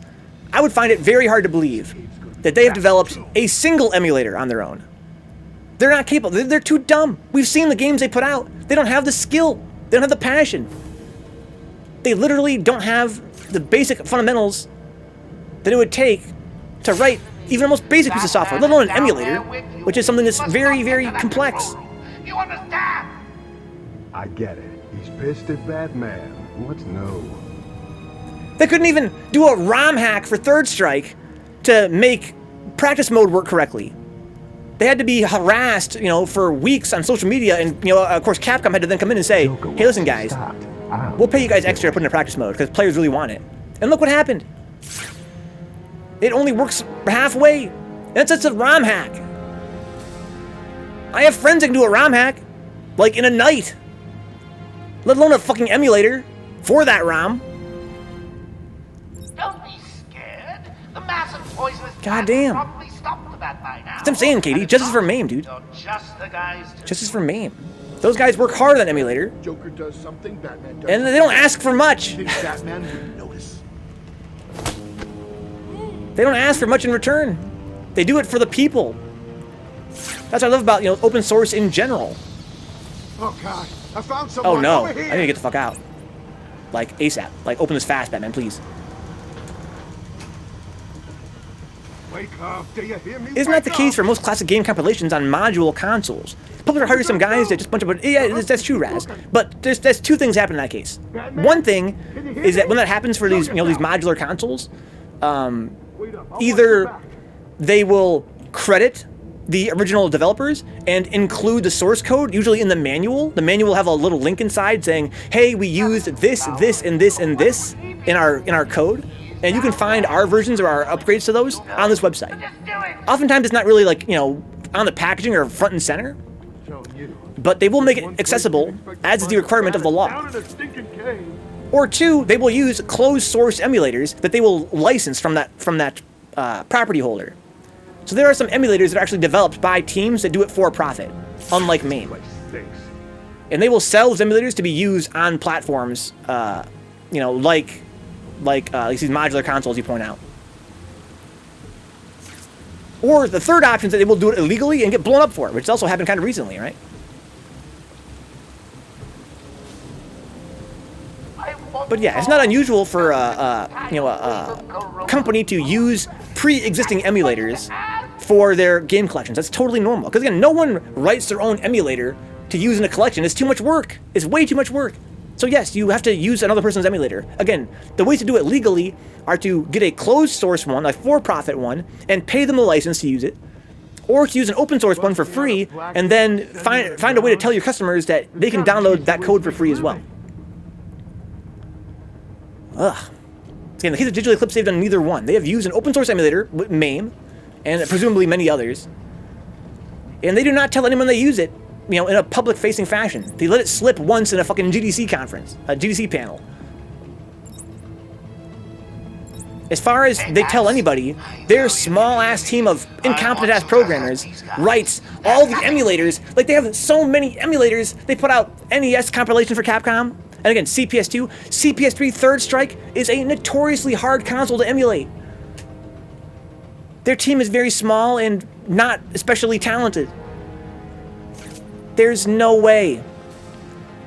I would find it very hard to believe that they have developed a single emulator on their own. They're not capable. They're too dumb. We've seen the games they put out. They don't have the skill. They don't have the passion. They literally don't have the basic fundamentals that it would take to write even the most basic piece of software, let alone an emulator, which is something that's very, very complex. You understand? I get it. He's pissed at Batman. What's no? They couldn't even do a ROM hack for Third Strike to make practice mode work correctly. They had to be harassed, for weeks on social media, and, of course, Capcom had to then come in and say, hey, listen, guys, we'll pay you guys extra to put in a practice mode, because players really want it. And look what happened. It only works halfway. That's just a ROM hack. I have friends that can do a ROM hack, like, in a night. Let alone a fucking emulator for that ROM. Don't be scared. The massive poisonous Goddamn. probably stopped that by now. That's what I'm saying, Katie. Justice for MAME, dude. You're just the guys to Justice for MAME. Those guys work hard on that emulator, Joker does something, Batman does. and they don't ask for much. Think Batman would notice? They don't ask for much in return. They do it for the people. That's what I love about, open source in general. Oh God, I found someone. Oh no, over I here. need to get the fuck out. Like, ASAP. Like, open this fast, Batman, please. Wake up, do you hear me? Isn't that the case for most classic game compilations on module consoles? Publisher hires some guys that just bunch of... Yeah, that's true, Raz. But there's two things happen in that case. One thing is that when that happens for these, these modular consoles, either they will credit the original developers and include the source code, usually in the manual. The manual will have a little link inside saying, hey, we used this, this, and this, and this in our code. And you can find our versions or our upgrades to those on this website. Oftentimes it's not really like, on the packaging or front and center, but they will make it accessible as is the requirement of the law. Or two, they will use closed source emulators that they will license from that property holder. So there are some emulators that are actually developed by teams that do it for profit, unlike MAME. And they will sell those emulators to be used on platforms, like these modular consoles you point out. Or the third option is that they will do it illegally and get blown up for it, which also happened kind of recently, right? But yeah, it's not unusual for a company to use pre-existing emulators for their game collections. That's totally normal. Because again, no one writes their own emulator to use in a collection. It's too much work. It's way too much work. So yes, you have to use another person's emulator. Again, the ways to do it legally are to get a closed source one, a for-profit one, and pay them the license to use it, or to use an open source one for free, and then find a way to tell your customers that they can download that code for free as well. Ugh. See, in the case of Digital Eclipse, they've done neither one. They have used an open source emulator with MAME, and presumably many others, and they do not tell anyone they use it, in a public-facing fashion. They let it slip once in a fucking GDC conference, a GDC panel. As far as they tell anybody, their small-ass team of incompetent-ass programmers writes all the emulators. Like, they have so many emulators. They put out NES compilation for Capcom. And again, CPS2, CPS3 Third Strike is a notoriously hard console to emulate. Their team is very small and not especially talented. There's no way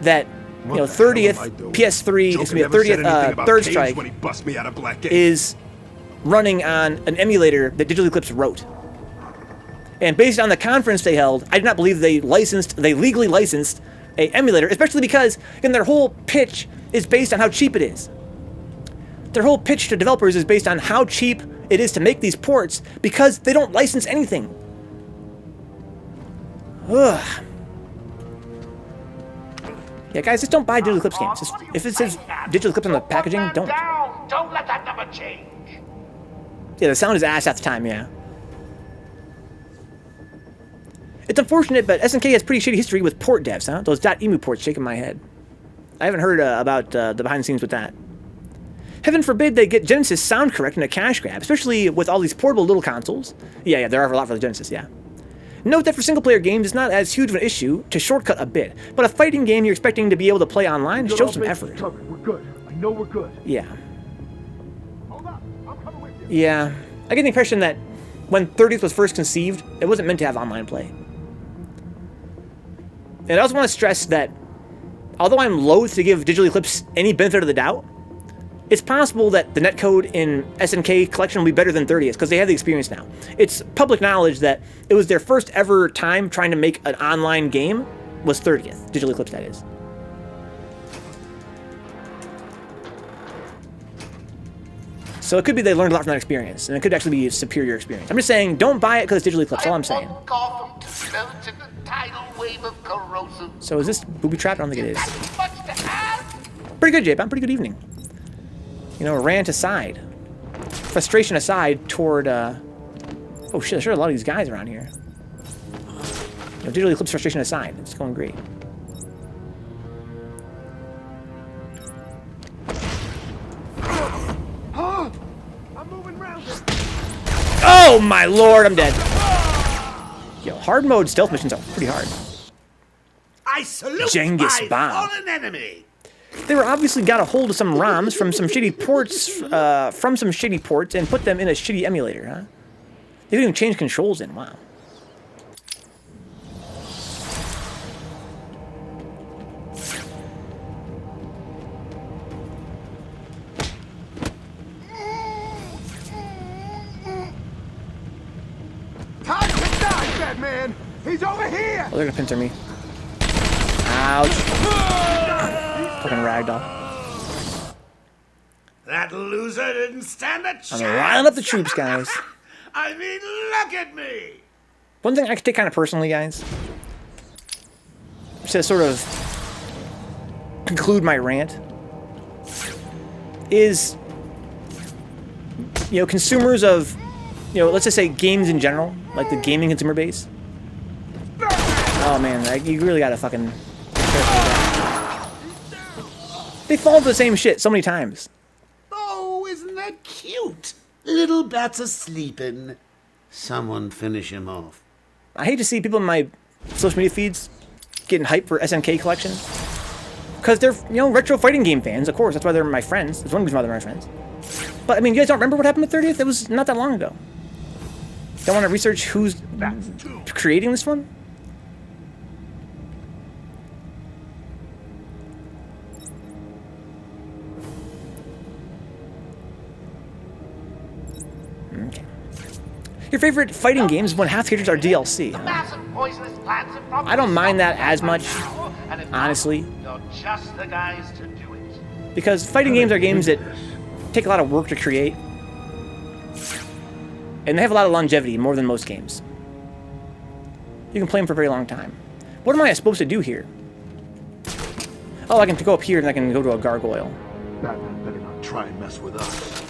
that 30th PS3 is gonna be a 30th Third Strike is running on an emulator that Digital Eclipse wrote. And based on the conference they held, I do not believe they legally licensed a emulator, especially because again, their whole pitch is based on how cheap it is. Their whole pitch to developers is based on how cheap it is to make these ports because they don't license anything. Ugh. Yeah, guys, just don't buy Digital Eclipse games. If it says Digital Eclipse on the packaging, don't. Don't let that number change. Yeah, the sound is ass at the time, yeah. It's unfortunate, but SNK has pretty shitty history with port devs, huh? Those .emu ports shaking my head. I haven't heard about the behind the scenes with that. Heaven forbid they get Genesis sound correct in a cash grab, especially with all these portable little consoles. Yeah, there are a lot for the Genesis, yeah. Note that for single-player games, it's not as huge of an issue to shortcut a bit, but a fighting game you're expecting to be able to play online shows some effort. We're good. I know we're good. Yeah. Hold up. I'm coming with you. Yeah. I get the impression that when 30th was first conceived, it wasn't meant to have online play. And I also want to stress that, although I'm loath to give Digital Eclipse any benefit of the doubt, it's possible that the netcode in SNK collection will be better than 30th because they have the experience now. It's public knowledge that it was their first ever time trying to make an online game was 30th, Digital Eclipse that is. So it could be they learned a lot from that experience, and it could actually be a superior experience. I'm just saying, don't buy it because it's Digital Eclipse, all I'm saying. So is this booby trapped? I don't think it is. Pretty good, J-Bomb. Pretty good evening. Rant aside. Frustration aside toward, oh shit, there's sure a lot of these guys around here. Digital Eclipse frustration aside, it's going great. I'm moving around. Oh my lord, I'm dead. Yo, hard mode stealth missions are pretty hard. I salute Genghis my Bomb. fallen enemy. They were obviously got a hold of some ROMs from some shitty ports, and put them in a shitty emulator, huh? They didn't even change controls in. Wow. Batman! He's over here! Oh, they're gonna pincer me. Ouch. Fucking ragdoll. That loser didn't stand a chance. I'm riling up the troops, guys. I mean, look at me. One thing I could take kind of personally, guys, to sort of conclude my rant, is, you know, consumers of, you know, let's just say games in general, like the gaming consumer base. Oh man, like, you really gotta fucking be careful with that. They fall into the same shit so many times. Oh, isn't that cute? Little bat's asleepin'. Someone finish him off. I hate to see people in my social media feeds getting hyped for SNK collection. Because they're, you know, retro fighting game fans, of course. That's why they're my friends. That's one reason why they're my friends. But, I mean, you guys don't remember what happened with 30th? It was not that long ago. Don't want to research who's creating this one? Okay. Your favorite fighting games when half the characters are DLC. I don't mind that as much, honestly. You're just the guys to do it. Because fighting games are games that take a lot of work to create. And they have a lot of longevity, more than most games. You can play them for a very long time. What am I supposed to do here? Oh, I can go up here and I can go to a gargoyle. Batman better not try and mess with us.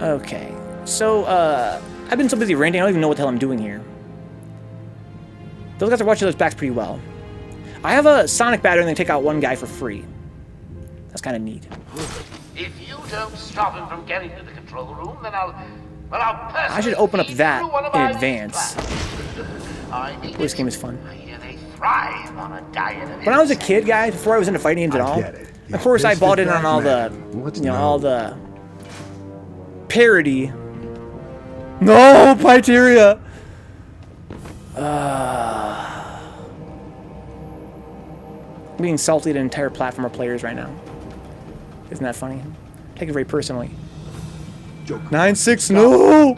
Okay. So, I've been so busy ranting, I don't even know what the hell I'm doing here. Those guys are watching those backs pretty well. I have a sonic battery and they take out one guy for free. That's kind of neat. If you don't stop him from getting to the control room, then I'll personally I should open up that in advance. This game is fun. I hear they thrive on a diet of When I was a kid, guys, before I was into fighting games at all, of course I bought in on all the, you know, all the parody. No, Piteria! I'm being salty at entire platform of players right now. Isn't that funny? Take it very personally. 9-6, no!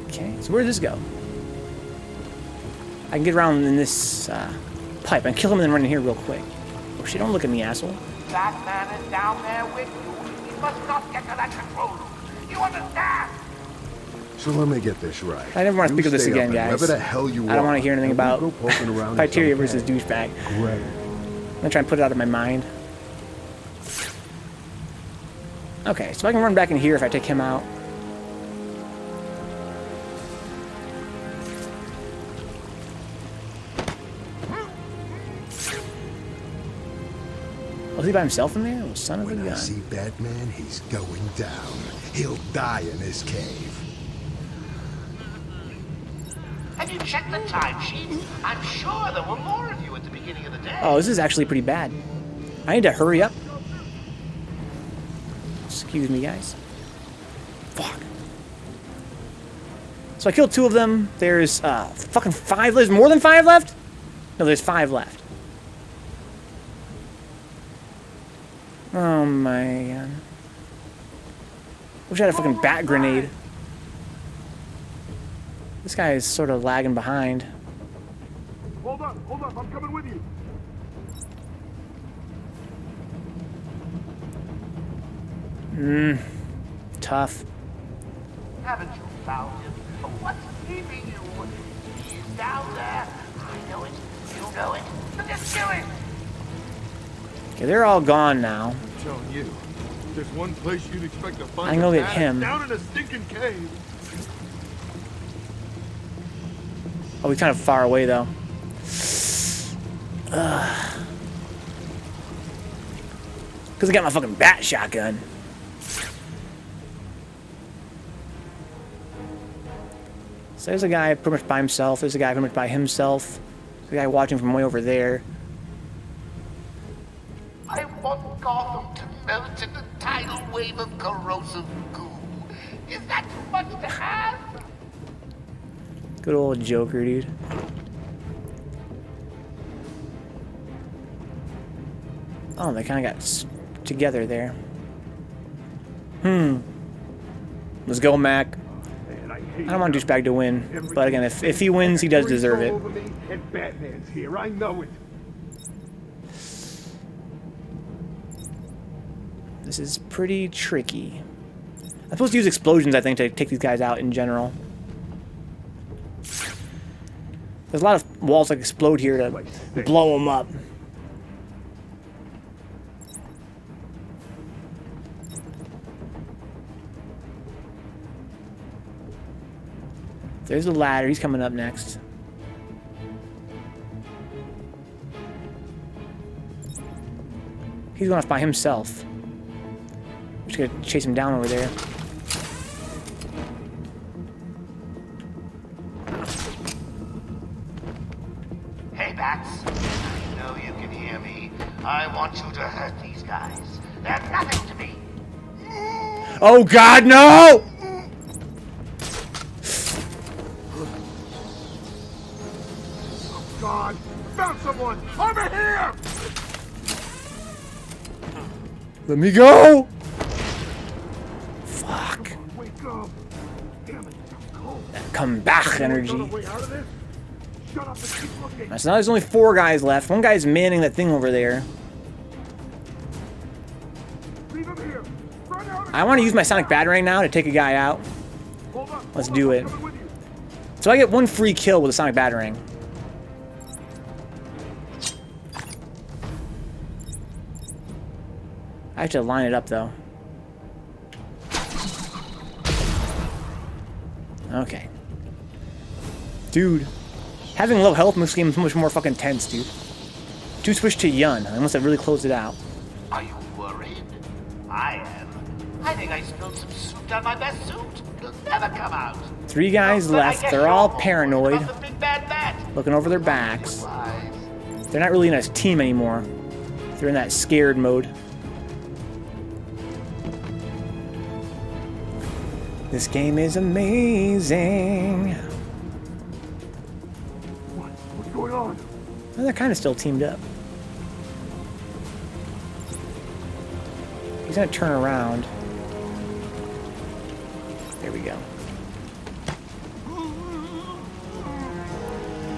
Okay, so where does this go? I can get around in this pipe and kill him and then run in here real quick. Oh shit, don't look at me, asshole. That man is down there with you. He must not get to that control room. You understand? So let me get this right. I never want to speak of this stay again, up and guys. wherever the hell you I don't want to hear anything and about we'll go poking around in Piteria some versus cave. douchebag. Great. I'm gonna try and put it out of my mind. Okay, so I can run back in here if I take him out. Was he by himself in there? Oh, son of a When I gun. see Batman, he's going down. He'll die in his cave. Have you checked the timesheet? I'm sure there were more of you at the beginning of the day. Oh, this is actually pretty bad. I need to hurry up. Excuse me, guys. Fuck. So I killed 2 of them. There's fucking 5. There's more than 5 left? No, there's 5 left. Oh my god. Wish I had a fucking bat grenade. This guy is sort of lagging behind. Hold up, I'm coming with you. Tough. Haven't you found him? What's keeping you? He's down there. I know it. You know it. So just do it. Okay, they're all gone now. I'm telling you, if there's one place you'd expect to find I can go a get bat, him. down in a stinking cave. Oh, he's kind of far away though. Because I got my fucking bat shotgun. So there's a guy pretty much by himself. There's a guy pretty much by himself. There's a guy watching from way over there. I want Gotham to melt in the tidal wave. wave of corrosive goo. Is that too much to ask? Good old Joker, dude. Oh, they kind of got together there. Let's go, Mac. Man, I don't want Douchebag to win, but again, if he wins, he does deserve it. And Batman's here, I know it. This is pretty tricky. I'm supposed to use explosions, I think, to take these guys out in general. There's a lot of walls that explode here to blow them up. There's the ladder. He's coming up next. He's going off by himself. We're just gonna chase him down over there. Hey, Bats. I know you can hear me. I want you to hurt these guys. They're nothing to me. Oh God, no! God, found someone! Over here! Let me go! Fuck. Wake up! Damn it, I'm cold. Come back energy. Way out of this? Shut up and keep looking. So now there's only 4 guys left. One guy's manning that thing over there. Leave him here. Run out. I want to use my sonic batarang now to take a guy out. Hold up. Let's hold do up, it. I'm coming with you. So I get 1 free kill with a sonic batarang. I have to line it up though. Okay. Dude. Having low health makes the game so much more fucking tense, dude. 2 switch to Yun, unless I really closed it out. Are you worried? I am. I think I spilled some soup down my best suit. It'll never come out. 3 guys But I left. guess They're you're all more paranoid. worried about the big bad bat. Looking over their backs. Wise. They're not really in a team anymore. They're in that scared mode. This game is amazing. What's going on? Well, they're kind of still teamed up. He's gonna turn around. There we go.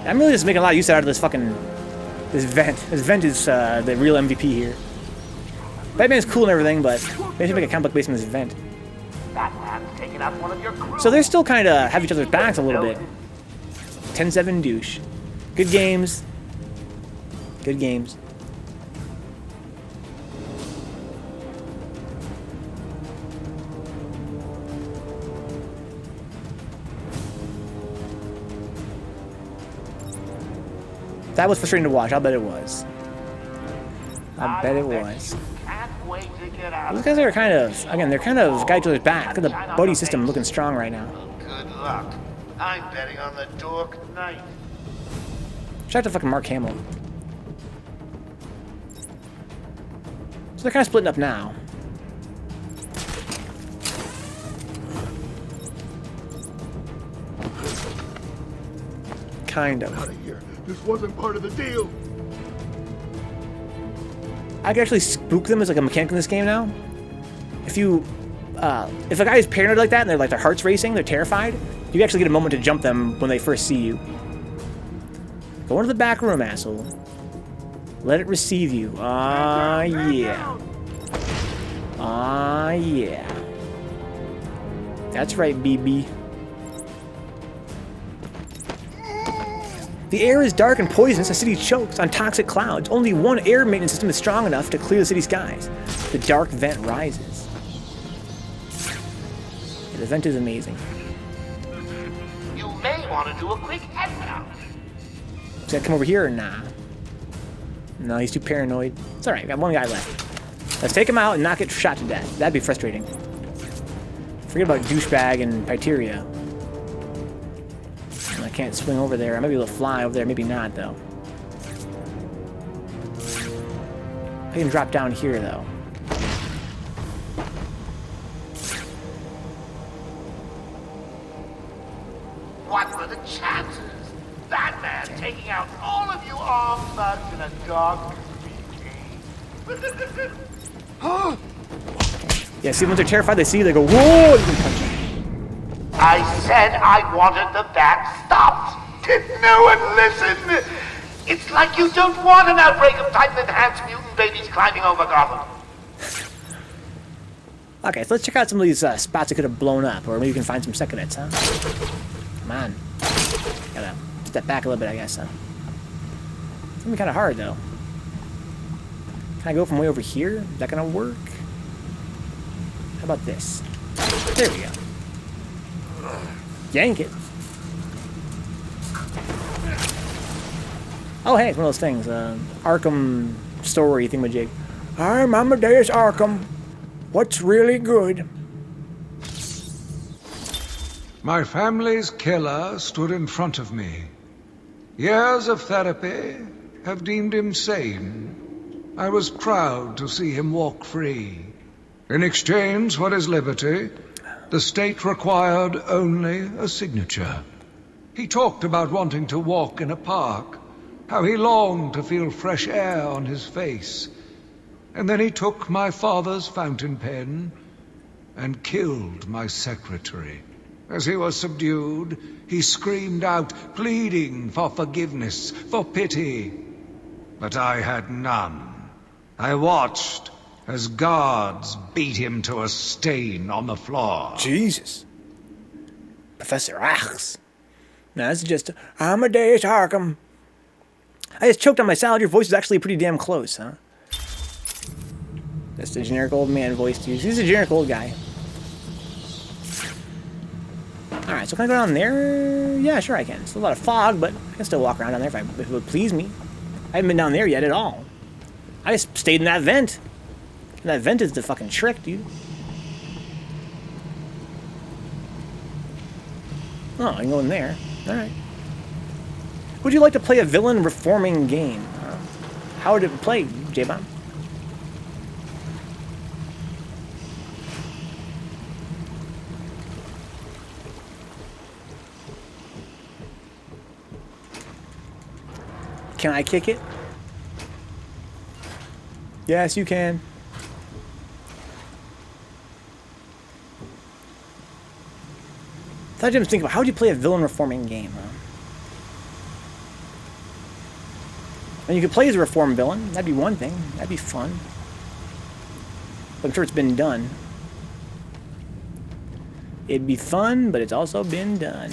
I'm really just making a lot of use out of this fucking... this vent. This vent is the real MVP here. Batman's cool and everything, but they should make a comic book based on this vent. Batman's taking out one of your crew. So they still kind of have each other's backs a little bit. 10-7 douche. Good games. Good games. That was frustrating to watch. I'll bet it was. I bet it was. Can't wait to get out. These guys are kind of, again, they're kind of got each other's back. Look at the buddy system looking strong right now. Good luck. I'm betting on the Dork Knight. Shout out to fucking Mark Hamill. So they're kind of splitting up now. Kind of. Out of here. This wasn't part of the deal. I can actually spook them as like a mechanic in this game now. If you, if a guy is paranoid like that and they're like their heart's racing, they're terrified, you actually get a moment to jump them when they first see you. Go into the back room, asshole. Let it receive you. Ah, yeah. Ah, yeah. That's right, BB. The air is dark and poisonous. The city chokes on toxic clouds. Only one air maintenance system is strong enough to clear the city skies. The dark vent rises. Yeah, the vent is amazing. You may want to do a quick head count. Does that come over here or nah? No, he's too paranoid. It's alright, we got 1 guy left. Let's take him out and not get shot to death. That'd be frustrating. Forget about douchebag and Piteria. I can't swing over there. I might be able to fly over there, maybe not though. I can drop down here though. are the chances? That man taking out all of you armed thugs in a dog meeting. Huh? Yeah, see, when they're terrified, they see you, they go, whoa, you can punch them. I said I wanted the bat stopped. Did no one listen? It's like you don't want an outbreak of Titan-enhanced mutant babies climbing over Gotham. Okay, so let's check out some of these spots that could have blown up, or maybe we can find some second hits, huh? Come on. Gotta step back a little bit, I guess, huh? It's gonna be kind of hard, though. Can I go from way over here? Is that gonna work? How about this? There we go. Yank it. Oh, hey, it's one of those things. Arkham story thingamajig. I'm Amadeus Arkham. What's really good? My family's killer stood in front of me. Years of therapy have deemed him sane. I was proud to see him walk free. In exchange for his liberty, the state required only a signature. He talked about wanting to walk in a park, how he longed to feel fresh air on his face. And then he took my father's fountain pen and killed my secretary. As he was subdued, he screamed out, pleading for forgiveness, for pity. But I had none. I watched as guards beat him to a stain on the floor. Jesus. Professor Axe. Now, this is just Amadeus Arkham. I just choked on my salad. Your voice is actually pretty damn close, huh? That's the generic old man voice to use. He's a generic old guy. Alright, so can I go down there? Yeah, sure I can. It's a lot of fog, but I can still walk around down there if it would please me. I haven't been down there yet at all. I just stayed in that vent. And that vent is the fucking trick, dude. Oh, I can go in there. Alright. Would you like to play a villain reforming game? How would it play, J-Bomb? Can I kick it? Yes, you can. I thought I was thinking about how would you play a villain reforming game, huh? And you could play as a reformed villain. That'd be one thing. That'd be fun. But I'm sure it's been done. It'd be fun, but it's also been done.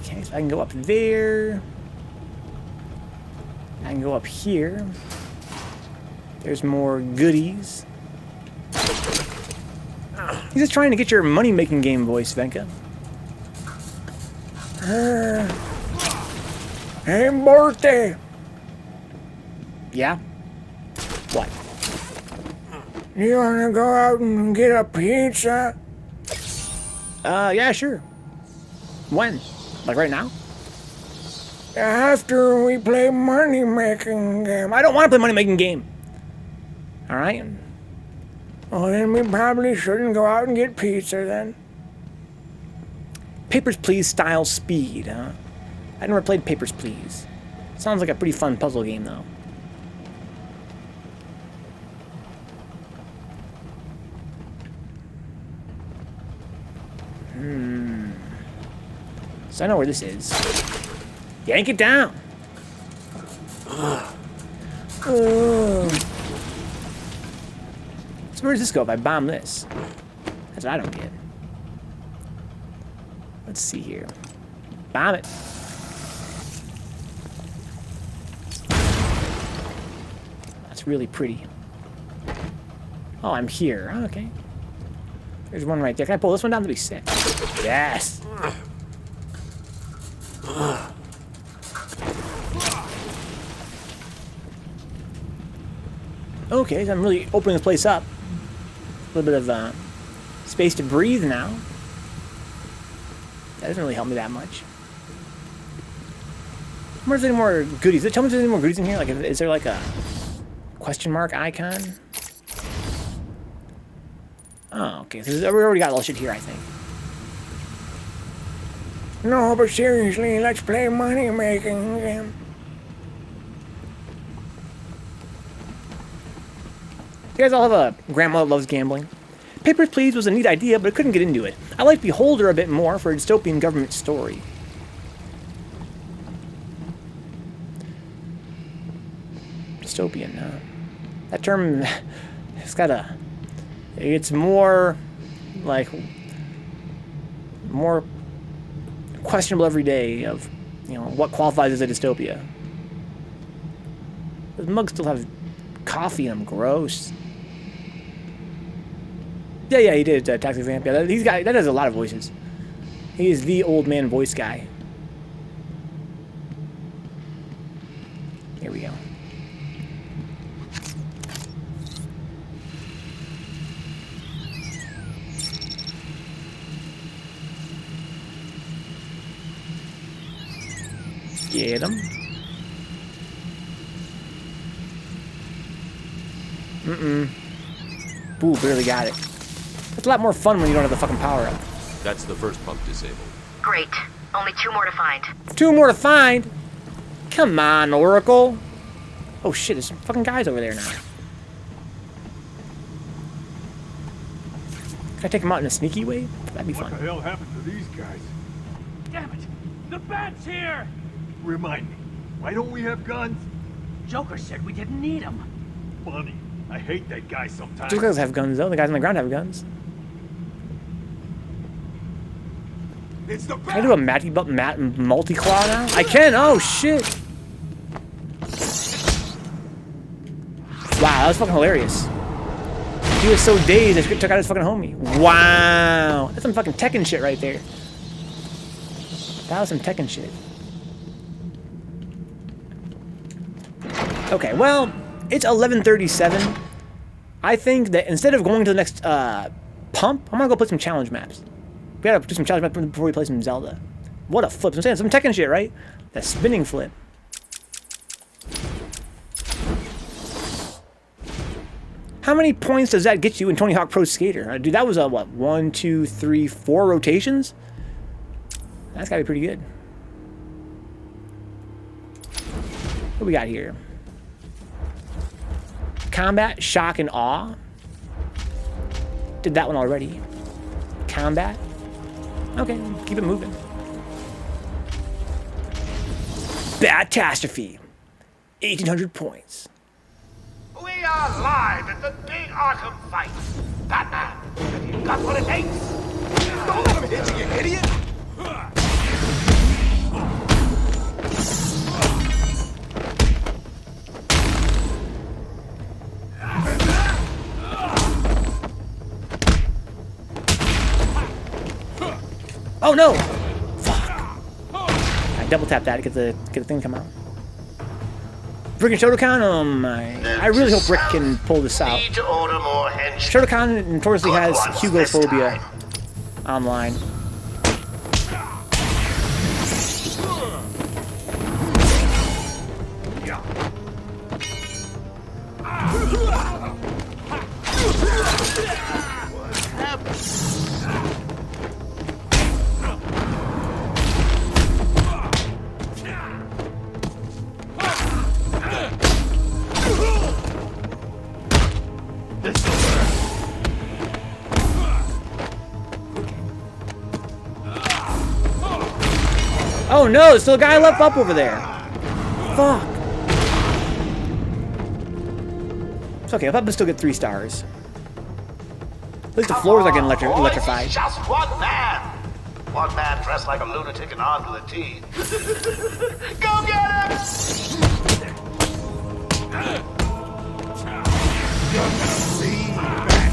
Okay, so I can go up there. I can go up here. There's more goodies. He's just trying to get your money-making game voice, Venka. Hey, birthday. Yeah? What? You wanna go out and get a pizza? Yeah, sure. When? Like right now? After we play money-making game. I don't want to play money-making game. Alright? Well, then we probably shouldn't go out and get pizza, then. Papers, Please style speed, huh? I never played Papers, Please. Sounds like a pretty fun puzzle game, though. So I know where this is. Yank it down! So where does this go if I bomb this? That's what I don't get. Let's see here. Bomb it. That's really pretty. Oh, I'm here. Oh, okay. There's one right there. Can I pull this one down to be sick? Yes! Okay, so I'm really opening the place up. A little bit of space to breathe now. That doesn't really help me that much. I wonder if there's any more goodies. Tell me if there's any more goodies in here. Like, is there like a question mark icon? Oh, okay. So we already got all this shit here, I think. No, but seriously, let's play money making game. You guys all have a grandma loves gambling. Papers, Please was a neat idea, but I couldn't get into it. I like Beholder a bit more for a dystopian government story. Dystopian, huh? That term, it's more, like, more questionable every day of, you know, what qualifies as a dystopia. The mugs still have coffee in them, gross. Yeah, he did Taxi Vamp. Yeah, that has a lot of voices. He is the old man voice guy. Here we go. Get him. Ooh, barely got it. It's a lot more fun when you don't have the fucking power up. That's the first pump disabled. Great. Only 2 more to find. 2 more to find? Come on, Oracle. Oh shit, there's some fucking guys over there now. Can I take them out in a sneaky way? That'd be fun. What the hell happened to these guys? Damn it! The bat's here! Remind me, why don't we have guns? Joker said we didn't need them. Funny. I hate that guy sometimes. Those guys have guns though. The guys on the ground have guns. It's the Can I do a multi-claw now? I can! Oh shit! Wow, that was fucking hilarious. He was so dazed that he took out his fucking homie. Wow! That's some fucking Tekken shit right there. That was some Tekken shit. Okay, well, it's 11:37. I think that instead of going to the next pump, I'm gonna go play some challenge maps. We gotta do some challenge maps before we play some Zelda. What a flip! I'm saying some Tekken shit, right? That spinning flip. How many points does that get you in Tony Hawk Pro Skater? Dude, that was a what? 1, 2, 3, 4 rotations. That's gotta be pretty good. What do we got here? Combat, shock, and awe. Did that one already. Combat. Okay, keep it moving. Batastrophe. 1,800 points. We are live at the big Arkham fight. Batman, have you got what it takes? Don't let him hit you, you idiot! Oh no! Fuck! I double tap that to get the thing to come out. Rick and Shotokan, I really hope Rick can pull this out. Shotokan notoriously has Hugophobia online. Oh no, there's still a guy left up over there. Fuck. It's okay, I'll probably still get 3 stars. At least the floors are getting electrified. He's just one man. One man dressed like a lunatic and armed with a T. Go get him! You're gonna see back.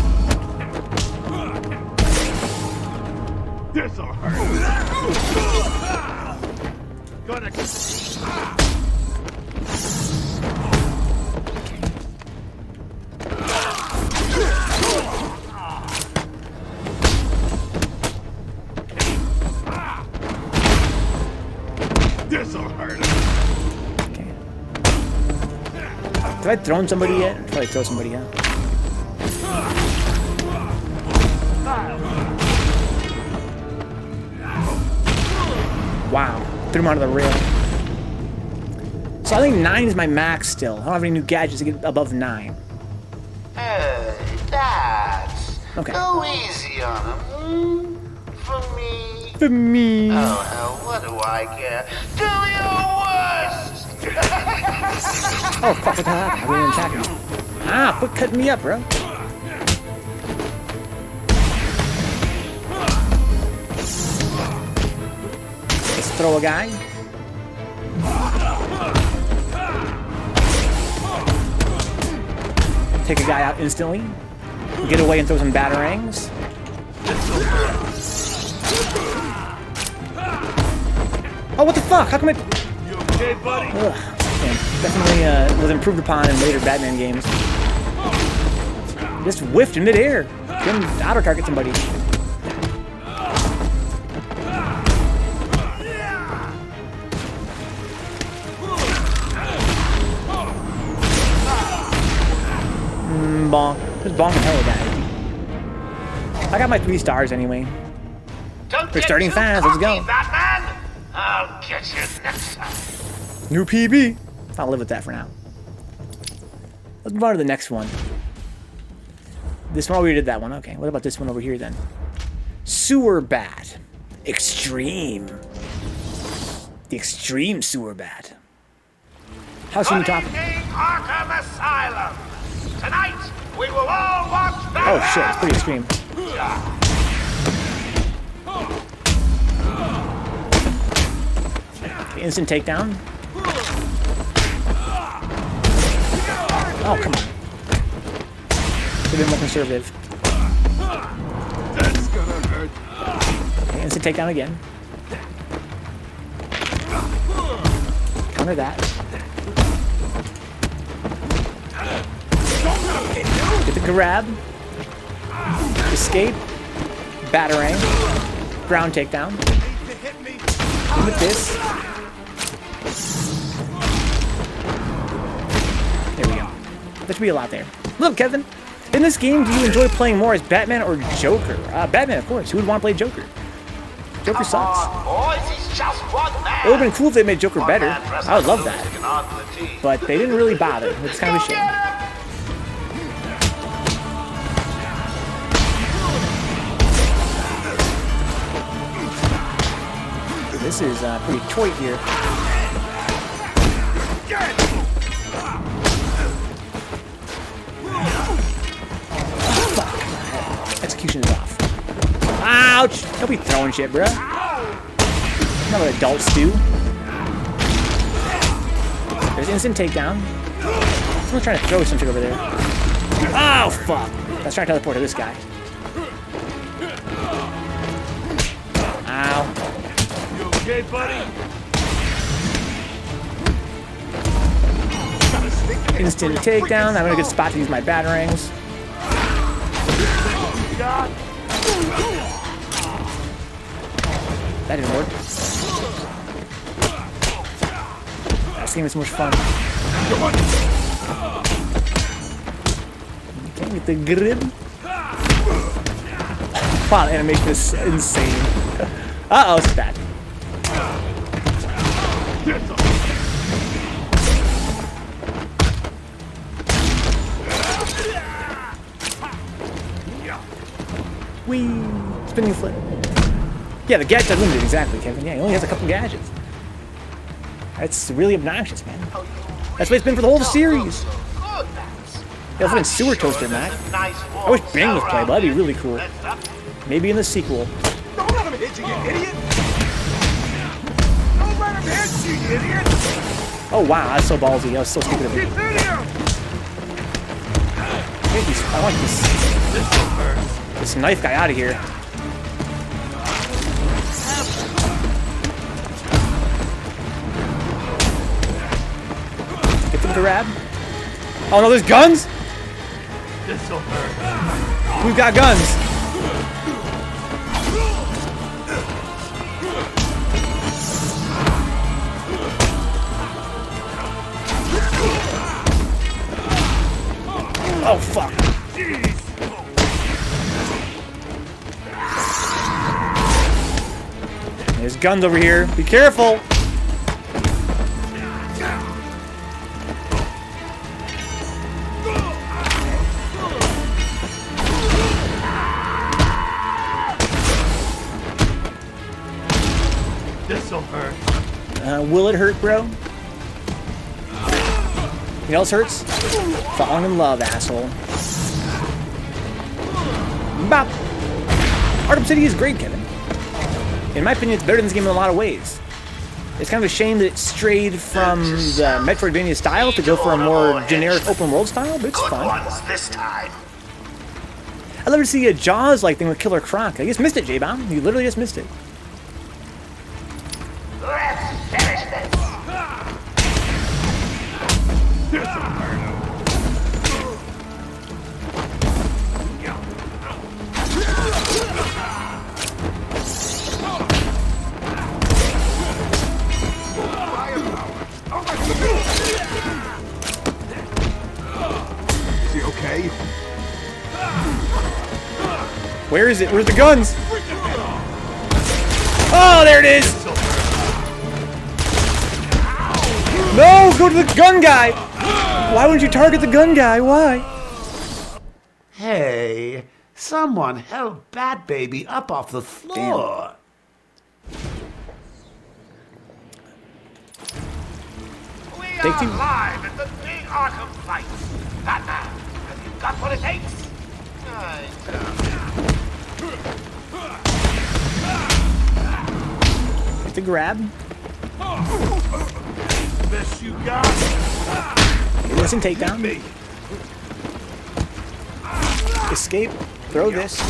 This'll hurt. Gonna... This'll hurt. Okay. Have I thrown somebody yet? I'll probably throw somebody out. Wow. Threw him onto the rail. So I think 9 is my max still. I don't have any new gadgets to get above 9. Hey, Dads. Okay. Go easy on him. For me. For me. Oh, hell, what do I care? Do your worst! Oh, fuck, what the hell happened? I didn't attack him. Ah, quit cutting me up, bro. Let's throw a guy. Take a guy out instantly. Get away and throw some batarangs. Oh, what the fuck? How come it... You okay, buddy? Ugh. Yeah, definitely was improved upon in later Batman games. Just whiffed in midair. Couldn't auto-target somebody. Bonk. Just bonking hell guy. I got my 3 stars anyway. We're starting fast. Let's go. Batman! I'll get you next time. New PB. I'll live with that for now. Let's move on to the next one. This one, we did that one. Okay, what about this one over here then? Sewer Bat. Extreme. The Extreme Sewer Bat. How's he talking? Arkham Asylum. Tonight, we will all watch Batman. Oh shit, it's pretty extreme. Okay, instant takedown. Oh, come on. Should have been more conservative. That's gonna hurt. Okay, instant takedown again. Counter that. Get the grab. Escape. Batarang. Ground takedown. With this. There we go. That should be a lot there. Look, Kevin. In this game, do you enjoy playing more as Batman or Joker? Batman, of course. Who would want to play Joker? Joker sucks. Boys, he's just one man. It would have been cool if they made Joker better. I would love that. But they didn't really bother. It's kind of a shame. This is pretty toy here. Execution is off. Ouch! Don't be throwing shit, bruh. Not what adults do. There's instant takedown. Someone's trying to throw some shit over there. Oh, fuck! Let's try to teleport to this guy. Ow. You okay, buddy? Instant takedown. I'm in a good spot to use my batarangs. That didn't work. This game is so much fun. Okay, get the grip. Wow, the animation is insane. Uh-oh, it's bad. Whee! Spinning flip. Yeah, the gadgets are limited, exactly, Kevin. Yeah, he only has a couple gadgets. That's really obnoxious, man. That's what it's been for the whole series. Yeah, fucking sewer toaster, Matt. I wish Bang was playable. That'd be really cool. Maybe in the sequel. Don't let him hit you, you idiot! Don't let him hit you, you idiot! Oh wow, that's so ballsy. I was so stupid of it. I want this knife guy out of here. Get them to grab. Oh no, there's guns? This'll hurt. We've got guns. Oh fuck. There's guns over here. Be careful. This'll hurt. Will it hurt, bro? You know else hurts? Falling in love, asshole. Bop. Arkham City is great, Kevin. In my opinion, it's better than this game in a lot of ways. It's kind of a shame that it strayed from the Metroidvania style to go for a more generic open world style, but it's fun. This time. I'd love to see a Jaws-like thing with Killer Croc. I just missed it, J-Bomb. You literally just missed it. Let's finish this. Is he okay? Where is it? Where's the guns? Oh, there it is! No, go to the gun guy! Why wouldn't you target the gun guy? Why? Hey, someone help Bat Baby up off the floor. We Take are two. live at the big Arkham fight. Batman, have you got what it takes? Get the grab. Best you got. Get this and takedown. Escape. Throw this.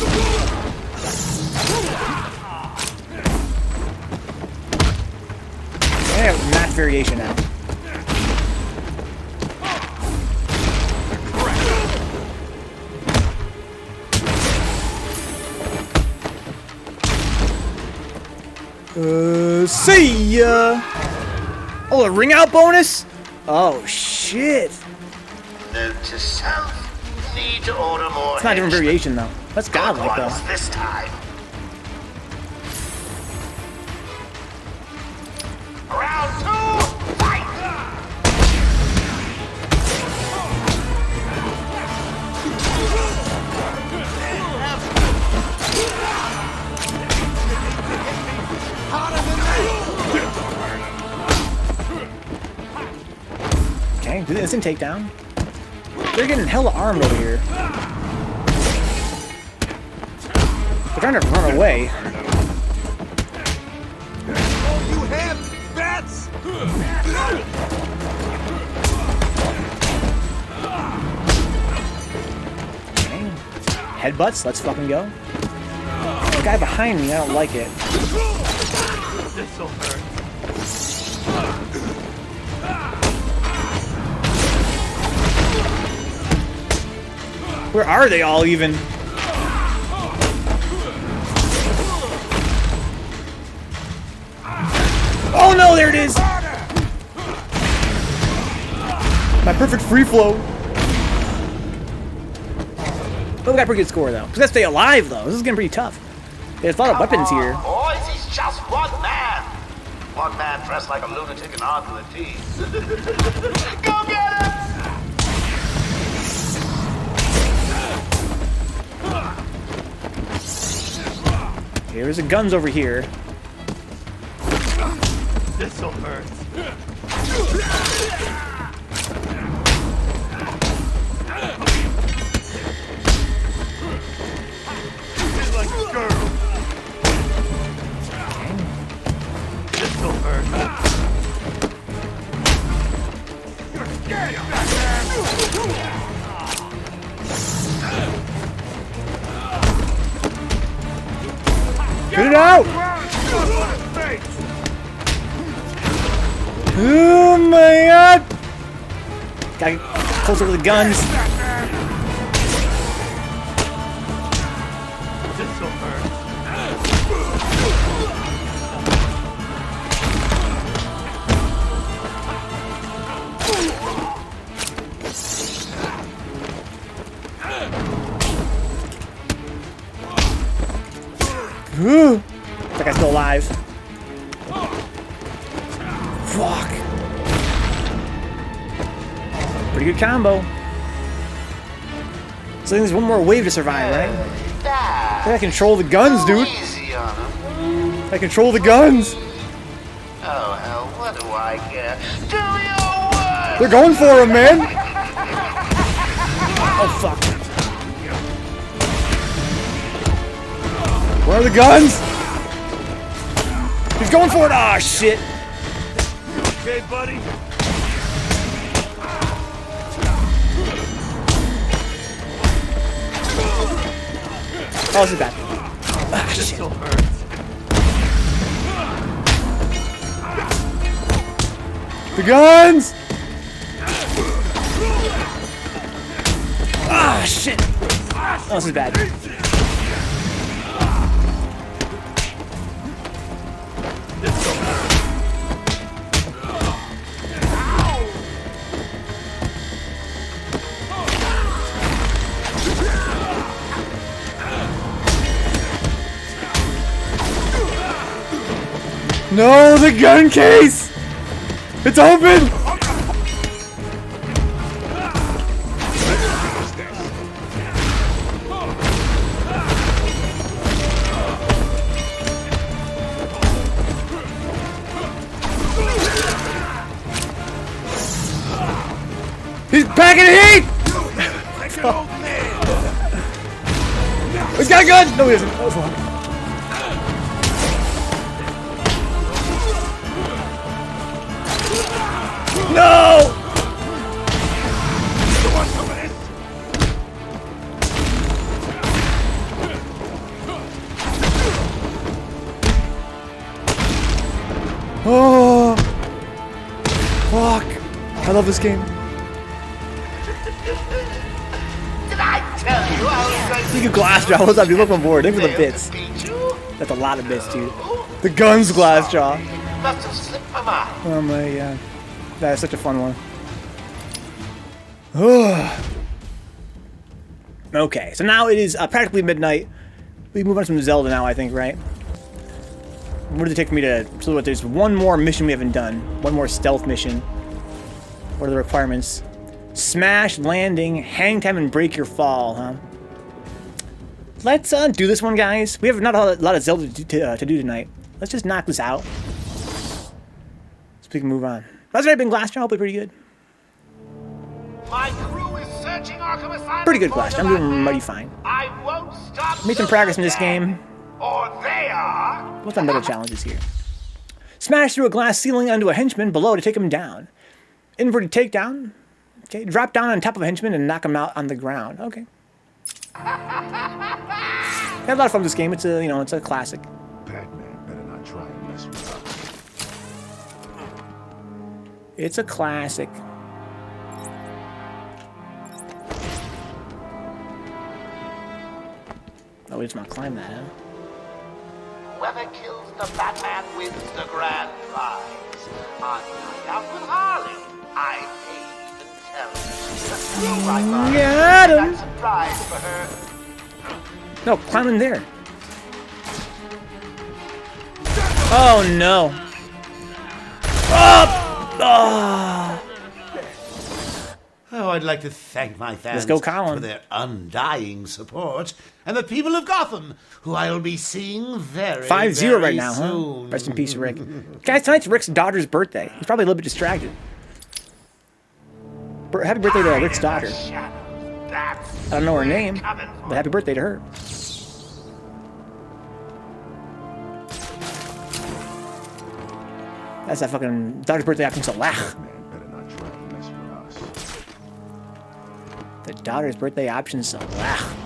I have math variation now. See ya! Oh, a ring out bonus? Oh, shit. Note to self, need to order more. It's not a different variation, though. That's godlike, though. This time. Round 2, fight! Okay, do this and takedown. They're getting hella armed over here. They're trying to run away. Oh, you have bats! Okay. Headbutts, let's fucking go. The guy behind me, I don't like it. This'll hurt. Where are they all even? Oh no, there it is! My perfect free flow. Oh, we got a pretty good score though. Because let's stay alive though. This is getting pretty tough. There's a lot of weapons here. Boys, he's just one man. One man dressed like a lunatic and armed with teeth. Go get him! Here's the guns over here. This'll hurt. He's like a girl. This'll hurt. You're scared, Batman! Get it out! Oh my god! Gotta get closer to the guns. This'll hurt. Ooh. That guy's still alive. Fuck. Pretty good combo. So there's one more wave to survive, right? I control the guns, dude. I control the guns. Oh, hell, what do I care? Do your worst! They're going for him, man. Oh, fuck. Where are the guns? He's going for it. Ah, shit. Okay, buddy? Oh, this is bad. Ah, shit. Still hurts. The guns! Ah, shit. Oh, this is bad. No, the gun case! It's open! He's packing heat! He's got a gun! No, he doesn't. That was wrong. No! Oh! Fuck! I love this game. Did I tell you I was going to... You can glass jaw. What's up, dude? Look on board. Thank you for the bits. That's a lot of bits, dude. The gun's glass jaw. Must have slipped my mind. Oh my god. That is such a fun one. Okay, so now it is practically midnight. We move on to some Zelda now, I think, right? What does it take for me to... So what, there's one more mission we haven't done. One more stealth mission. What are the requirements? Smash, landing, hang time, and break your fall, huh? Let's do this one, guys. We have not a lot of Zelda to do tonight. Let's just knock this out. So we can move on. That's already been Glassjaw. Hopefully pretty good. My crew is searching Arkham Asylum. Pretty good Glassjaw. I'm doing mighty fine. I won't stop. Made some progress in this game. Or they are. What's on better challenges here? Smash through a glass ceiling onto a henchman below to take him down. Inverted takedown. Okay, drop down on top of a henchman and knock him out on the ground. Okay. I had a lot of fun with this game. It's a, it's a classic. Batman better not try and mess with us. It's a classic. Oh, we just want to climb that, huh? Whoever kills the Batman wins the grand prize. On Night Out with Harley, I hate even tell you. Got him! That's a prize for her. No, climb in there. Oh no. Oh! Oh, I'd like to thank my fans Let's go, Colin. for their undying support, and the people of Gotham, who I'll be seeing very, 5-0 very right now, soon. huh? Rest in peace, Rick. Guys, tonight's Rick's daughter's birthday. He's probably a little bit distracted. Happy birthday to Rick's daughter. I don't know her name, but happy birthday to her. That's that fucking daughter's birthday option so lach. Batman better not try and mess with us. The daughter's birthday option so lach.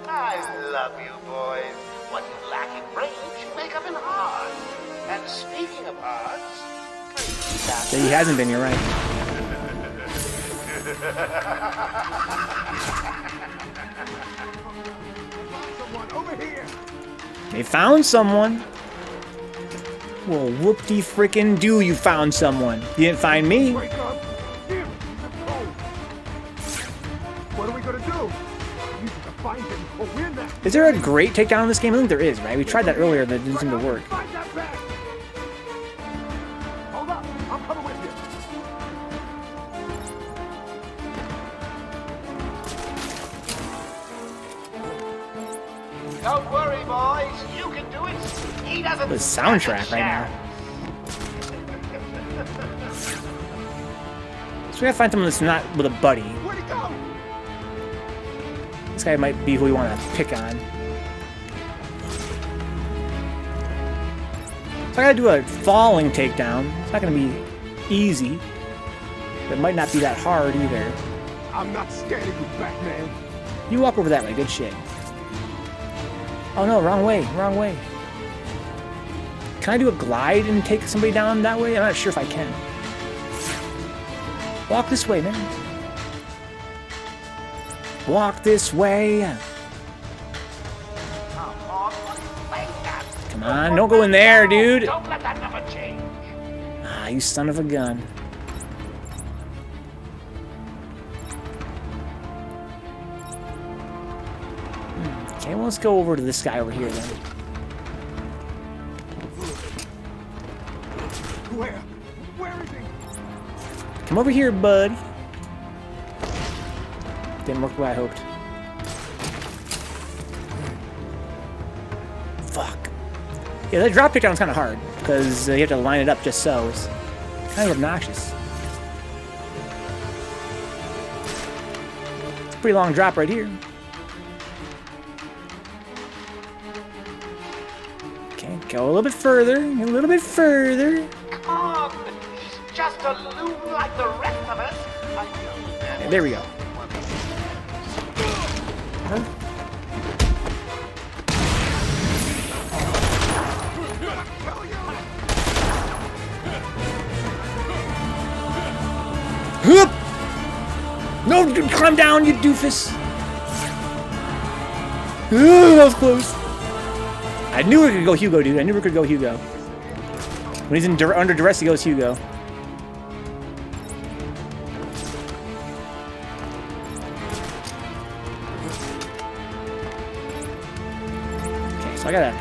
I love you, boys. What you lack in brains, you make up in heart. And speaking of hearts, Yeah, he hasn't been, you're right. Someone over here. They found someone. Well, whoop-de-frickin-do, you found someone. You didn't find me. Wake up. Jim, oh. What are we gonna do? You need to find Is there a great takedown in this game? I think there is, right? We tried that earlier, but it didn't seem to work. Find that bag. Hold up. I'm coming with you. Don't worry, boys. You can do it. He doesn't. The soundtrack right now. So we gotta find someone that's not with a buddy. Where'd he go? This guy might be who we want to pick on. So I gotta do a falling takedown. It's not gonna be easy. It might not be that hard either. I'm not scared of you, Batman. You walk over that way. Good shit. Oh no, wrong way. Wrong way. Can I do a glide and take somebody down that way? I'm not sure if I can. Walk this way, man. Walk this way. Come on, don't go in there, dude. Don't let that number change. Ah, you son of a gun. Okay, well, let's go over to this guy over here then. Where? Where is he? Come over here, bud. Didn't work the way I hoped. Fuck. Yeah, that drop takedown's kind of hard because you have to line it up just so. It's kind of obnoxious. It's a pretty long drop right here. Okay, go a little bit further. A little bit further. Come on. He's just a loon like the rest of us. Yeah, there we go. No, calm down, you doofus. That was close. I knew it could go Hugo, dude. I knew it could go Hugo. When he's under duress, he goes Hugo. Okay, so I gotta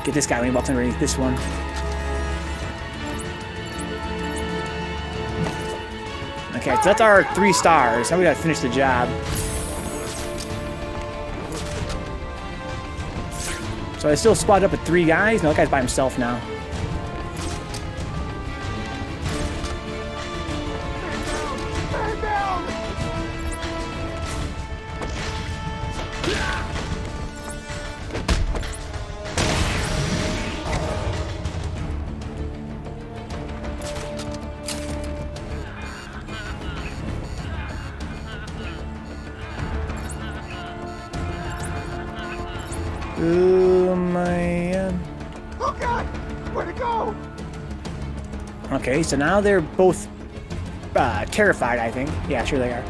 get this guy when he walks underneath this one. Okay, so that's our 3 stars. Now we gotta finish the job. So I still spotted up with 3 guys. No, that guy's by himself now. Oh man. Oh God! Where'd it go? Okay, so now they're both terrified, I think. Yeah, sure they are.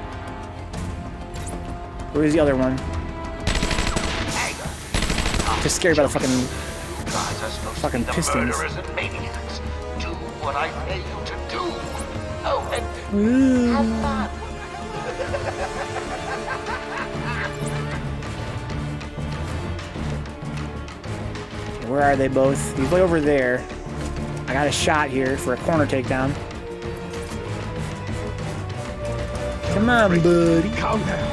Where's the other one? Just scared by the fucking pistons. Do what I pay you to do. Oh, and have fun. Where are they both? He's way over there. I got a shot here for a corner takedown. Come on, buddy. Calm down.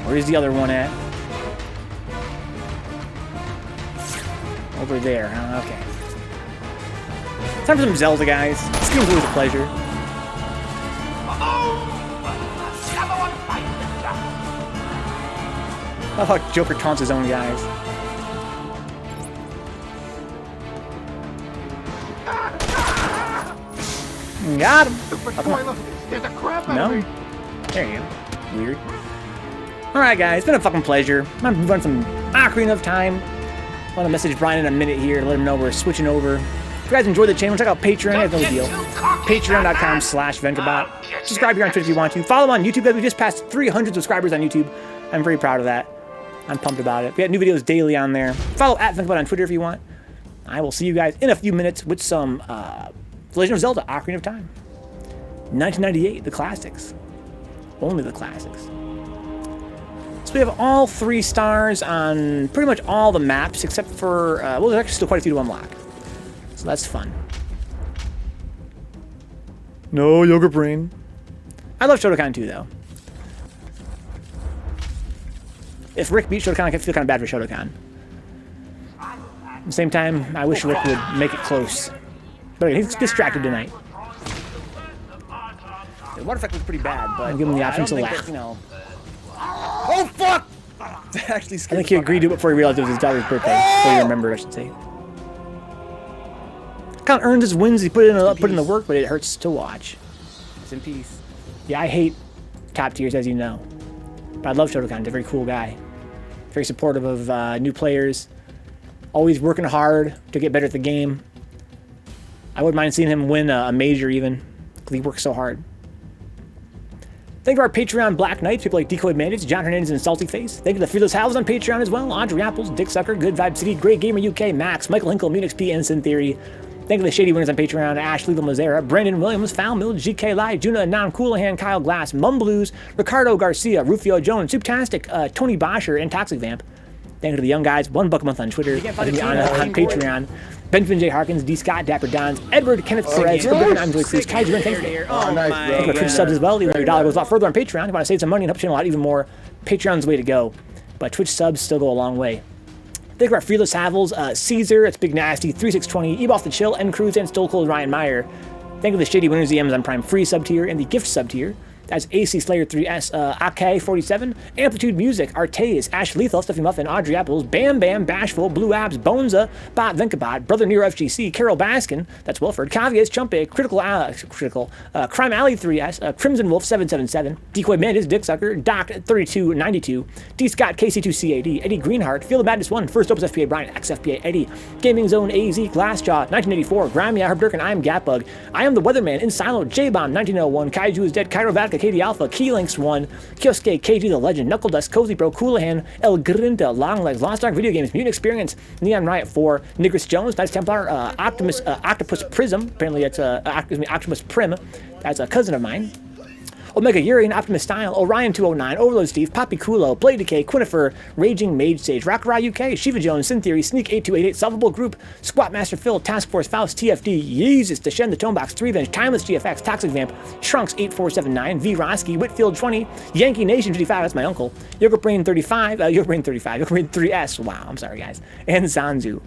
Where's the other one at? Over there, huh? Okay. Time for some Zelda, guys. This game's always a pleasure. I love how Joker taunts his own guys. Got him. There's a crap out No. of me. There you go. Weird. Alright, guys. It's been a fucking pleasure. I'm gonna run some Ocarina of Time. I want to message Brian in a minute here to let him know we're switching over. If you guys enjoyed the channel, check out Patreon. I have no deal. Patreon.com/Vencabot. Subscribe here on Twitch if you want to. Follow on YouTube. We just passed 300 subscribers on YouTube. I'm very proud of that. I'm pumped about it. We got new videos daily on there. Follow @Vencabot on Twitter if you want. I will see you guys in a few minutes with some Legend of Zelda: Ocarina of Time. 1998, the classics. Only the classics. So we have all 3 stars on pretty much all the maps, except for, well, there's actually still quite a few to unlock. So that's fun. No yogurt brain. I love Shotokan too, though. If Rick beat Shotokan, I feel kind of bad for Shotokan. At the same time, I wish Rick would make it close. But he's distracted tonight. The water effect was pretty bad, but I'll give him the option to laugh. You know. Oh fuck! That actually scared I think he agreed to it before he realized it was his daughter's birthday. Before he remembered, I should say. Kind of earns his wins. He put in the work, but it hurts to watch. Rest in peace. Yeah, I hate top tiers, as you know. But I love Shotokan. He's a very cool guy. Very supportive of new players. Always working hard to get better at the game. I wouldn't mind seeing him win a major even, because he works so hard. Thank you to our Patreon Black Knights, people like Decoy Bandits, John Hernandez, and Salty Face. Thank you to the Fearless Howls on Patreon as well, Audrey Apples, Dick Sucker, Good Vibe City, Great Gamer UK, Max, Michael Hinkle, Munich P, and Sin Theory. Thank you to the Shady Winners on Patreon, Ash, Legal Mazera, Brandon Williams, Foul Mill, GK Live, Juna, Anon, Coolahan, Kyle Glass, Mumblues, Ricardo Garcia, Rufio Jones, Souptastic, Tony Bosher, and Toxic Vamp. Thank you to the young guys, $1 a month on Twitter, on Patreon. Benjamin J. Harkins, D. Scott, Dapper Dons, Edward, Kenneth Perez, I'm Joy Cruz, Kai Juen, thank you. Oh, nice, bro. Thank you to Twitch subs as well. Even though your dollar goes a lot further on Patreon, if you want to save some money and help the channel out even more, Patreon's the way to go. But Twitch subs still go a long way. Thank you to our Fearless Havels, Caesar, it's Big Nasty, 3620, Eboff the Chill, N Cruz, and Stole Cold Ryan Meyer. Thank you to the Shady Winners, the Amazon Prime free sub tier, and the gift sub tier. That's AC Slayer 3S, AK47, Amplitude Music, Artaze, Ash Lethal, Stuffy Muffin, Audrey Apples, Bam Bam, Bashful, Blue Abs, Bonza, Bot Vencabot, Brother Nero FGC, Carol Baskin, that's Wilford, Cavias, Chumpy, Crime Alley 3S, Crimson Wolf 777, Decoy Bandits, Dick Sucker, Doc 3292, D Scott KC2CAD, Eddie Greenheart, Feel the Madness 1, First Opus FPA Brian, XFPA Eddie, Gaming Zone AZ, Glassjaw 1984, Grammy, Herb Durkin, I am Gatbug, I am the Weatherman, In Silo, J-Bomb 1901, Kaiju is Dead, Cairo Vatica, KD Alpha, Keylinks 1, Kioske, KG the Legend, Knuckle Dust, Cozy Bro, Coolahan, El Grinta, Longlegs, Lost Ark Video Games, Mutant Experience, Neon Riot 4, Nigris Jones, Knights Templar, Octopus Prism, apparently it's Octopus Prim, that's a cousin of mine. Omega Urian, Optimus Style, Orion 209, Overload Steve, Poppy Kulo, Blade Decay, Quinifer, Raging Mage Sage, Rockrai UK, Shiva Jones, Sin Theory, Sneak 8288, Solvable Group, Squat Master Phil, Task Force Faust, TFD, Yeezus, Deshen the Tomebox, 3Venge, Timeless GFX, Toxic Vamp, Trunks 8479, V Roski, Whitfield 20, Yankee Nation 55, that's my uncle, Yogurt Brain 35, Yogurt Brain 3S, wow, I'm sorry guys, and Zanzu.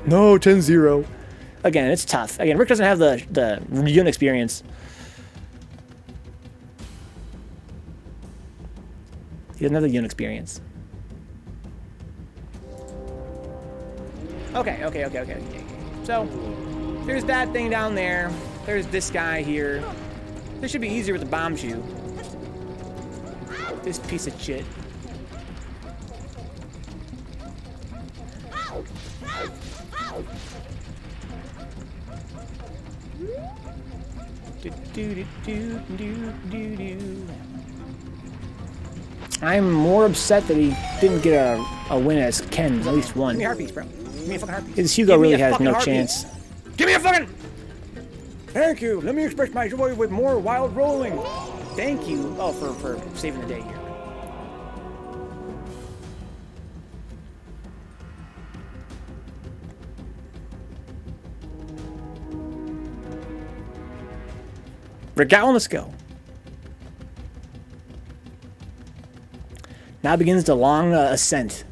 No, 10-0. Again, it's tough. Again, Rick doesn't have the unit experience. He doesn't have the unit experience. Okay. So, there's that thing down there. There's this guy here. This should be easier with the bomb shoe. This piece of shit. I'm more upset that he didn't get a win as Ken, at least one. Give me a heartbeat, bro. Give me a fucking heartbeat. His Hugo really has no chance. Give me a fucking... Thank you. Let me express my joy with more wild rolling. Thank you. Oh, for saving the day here. Regal, let's go. Now begins the long ascent.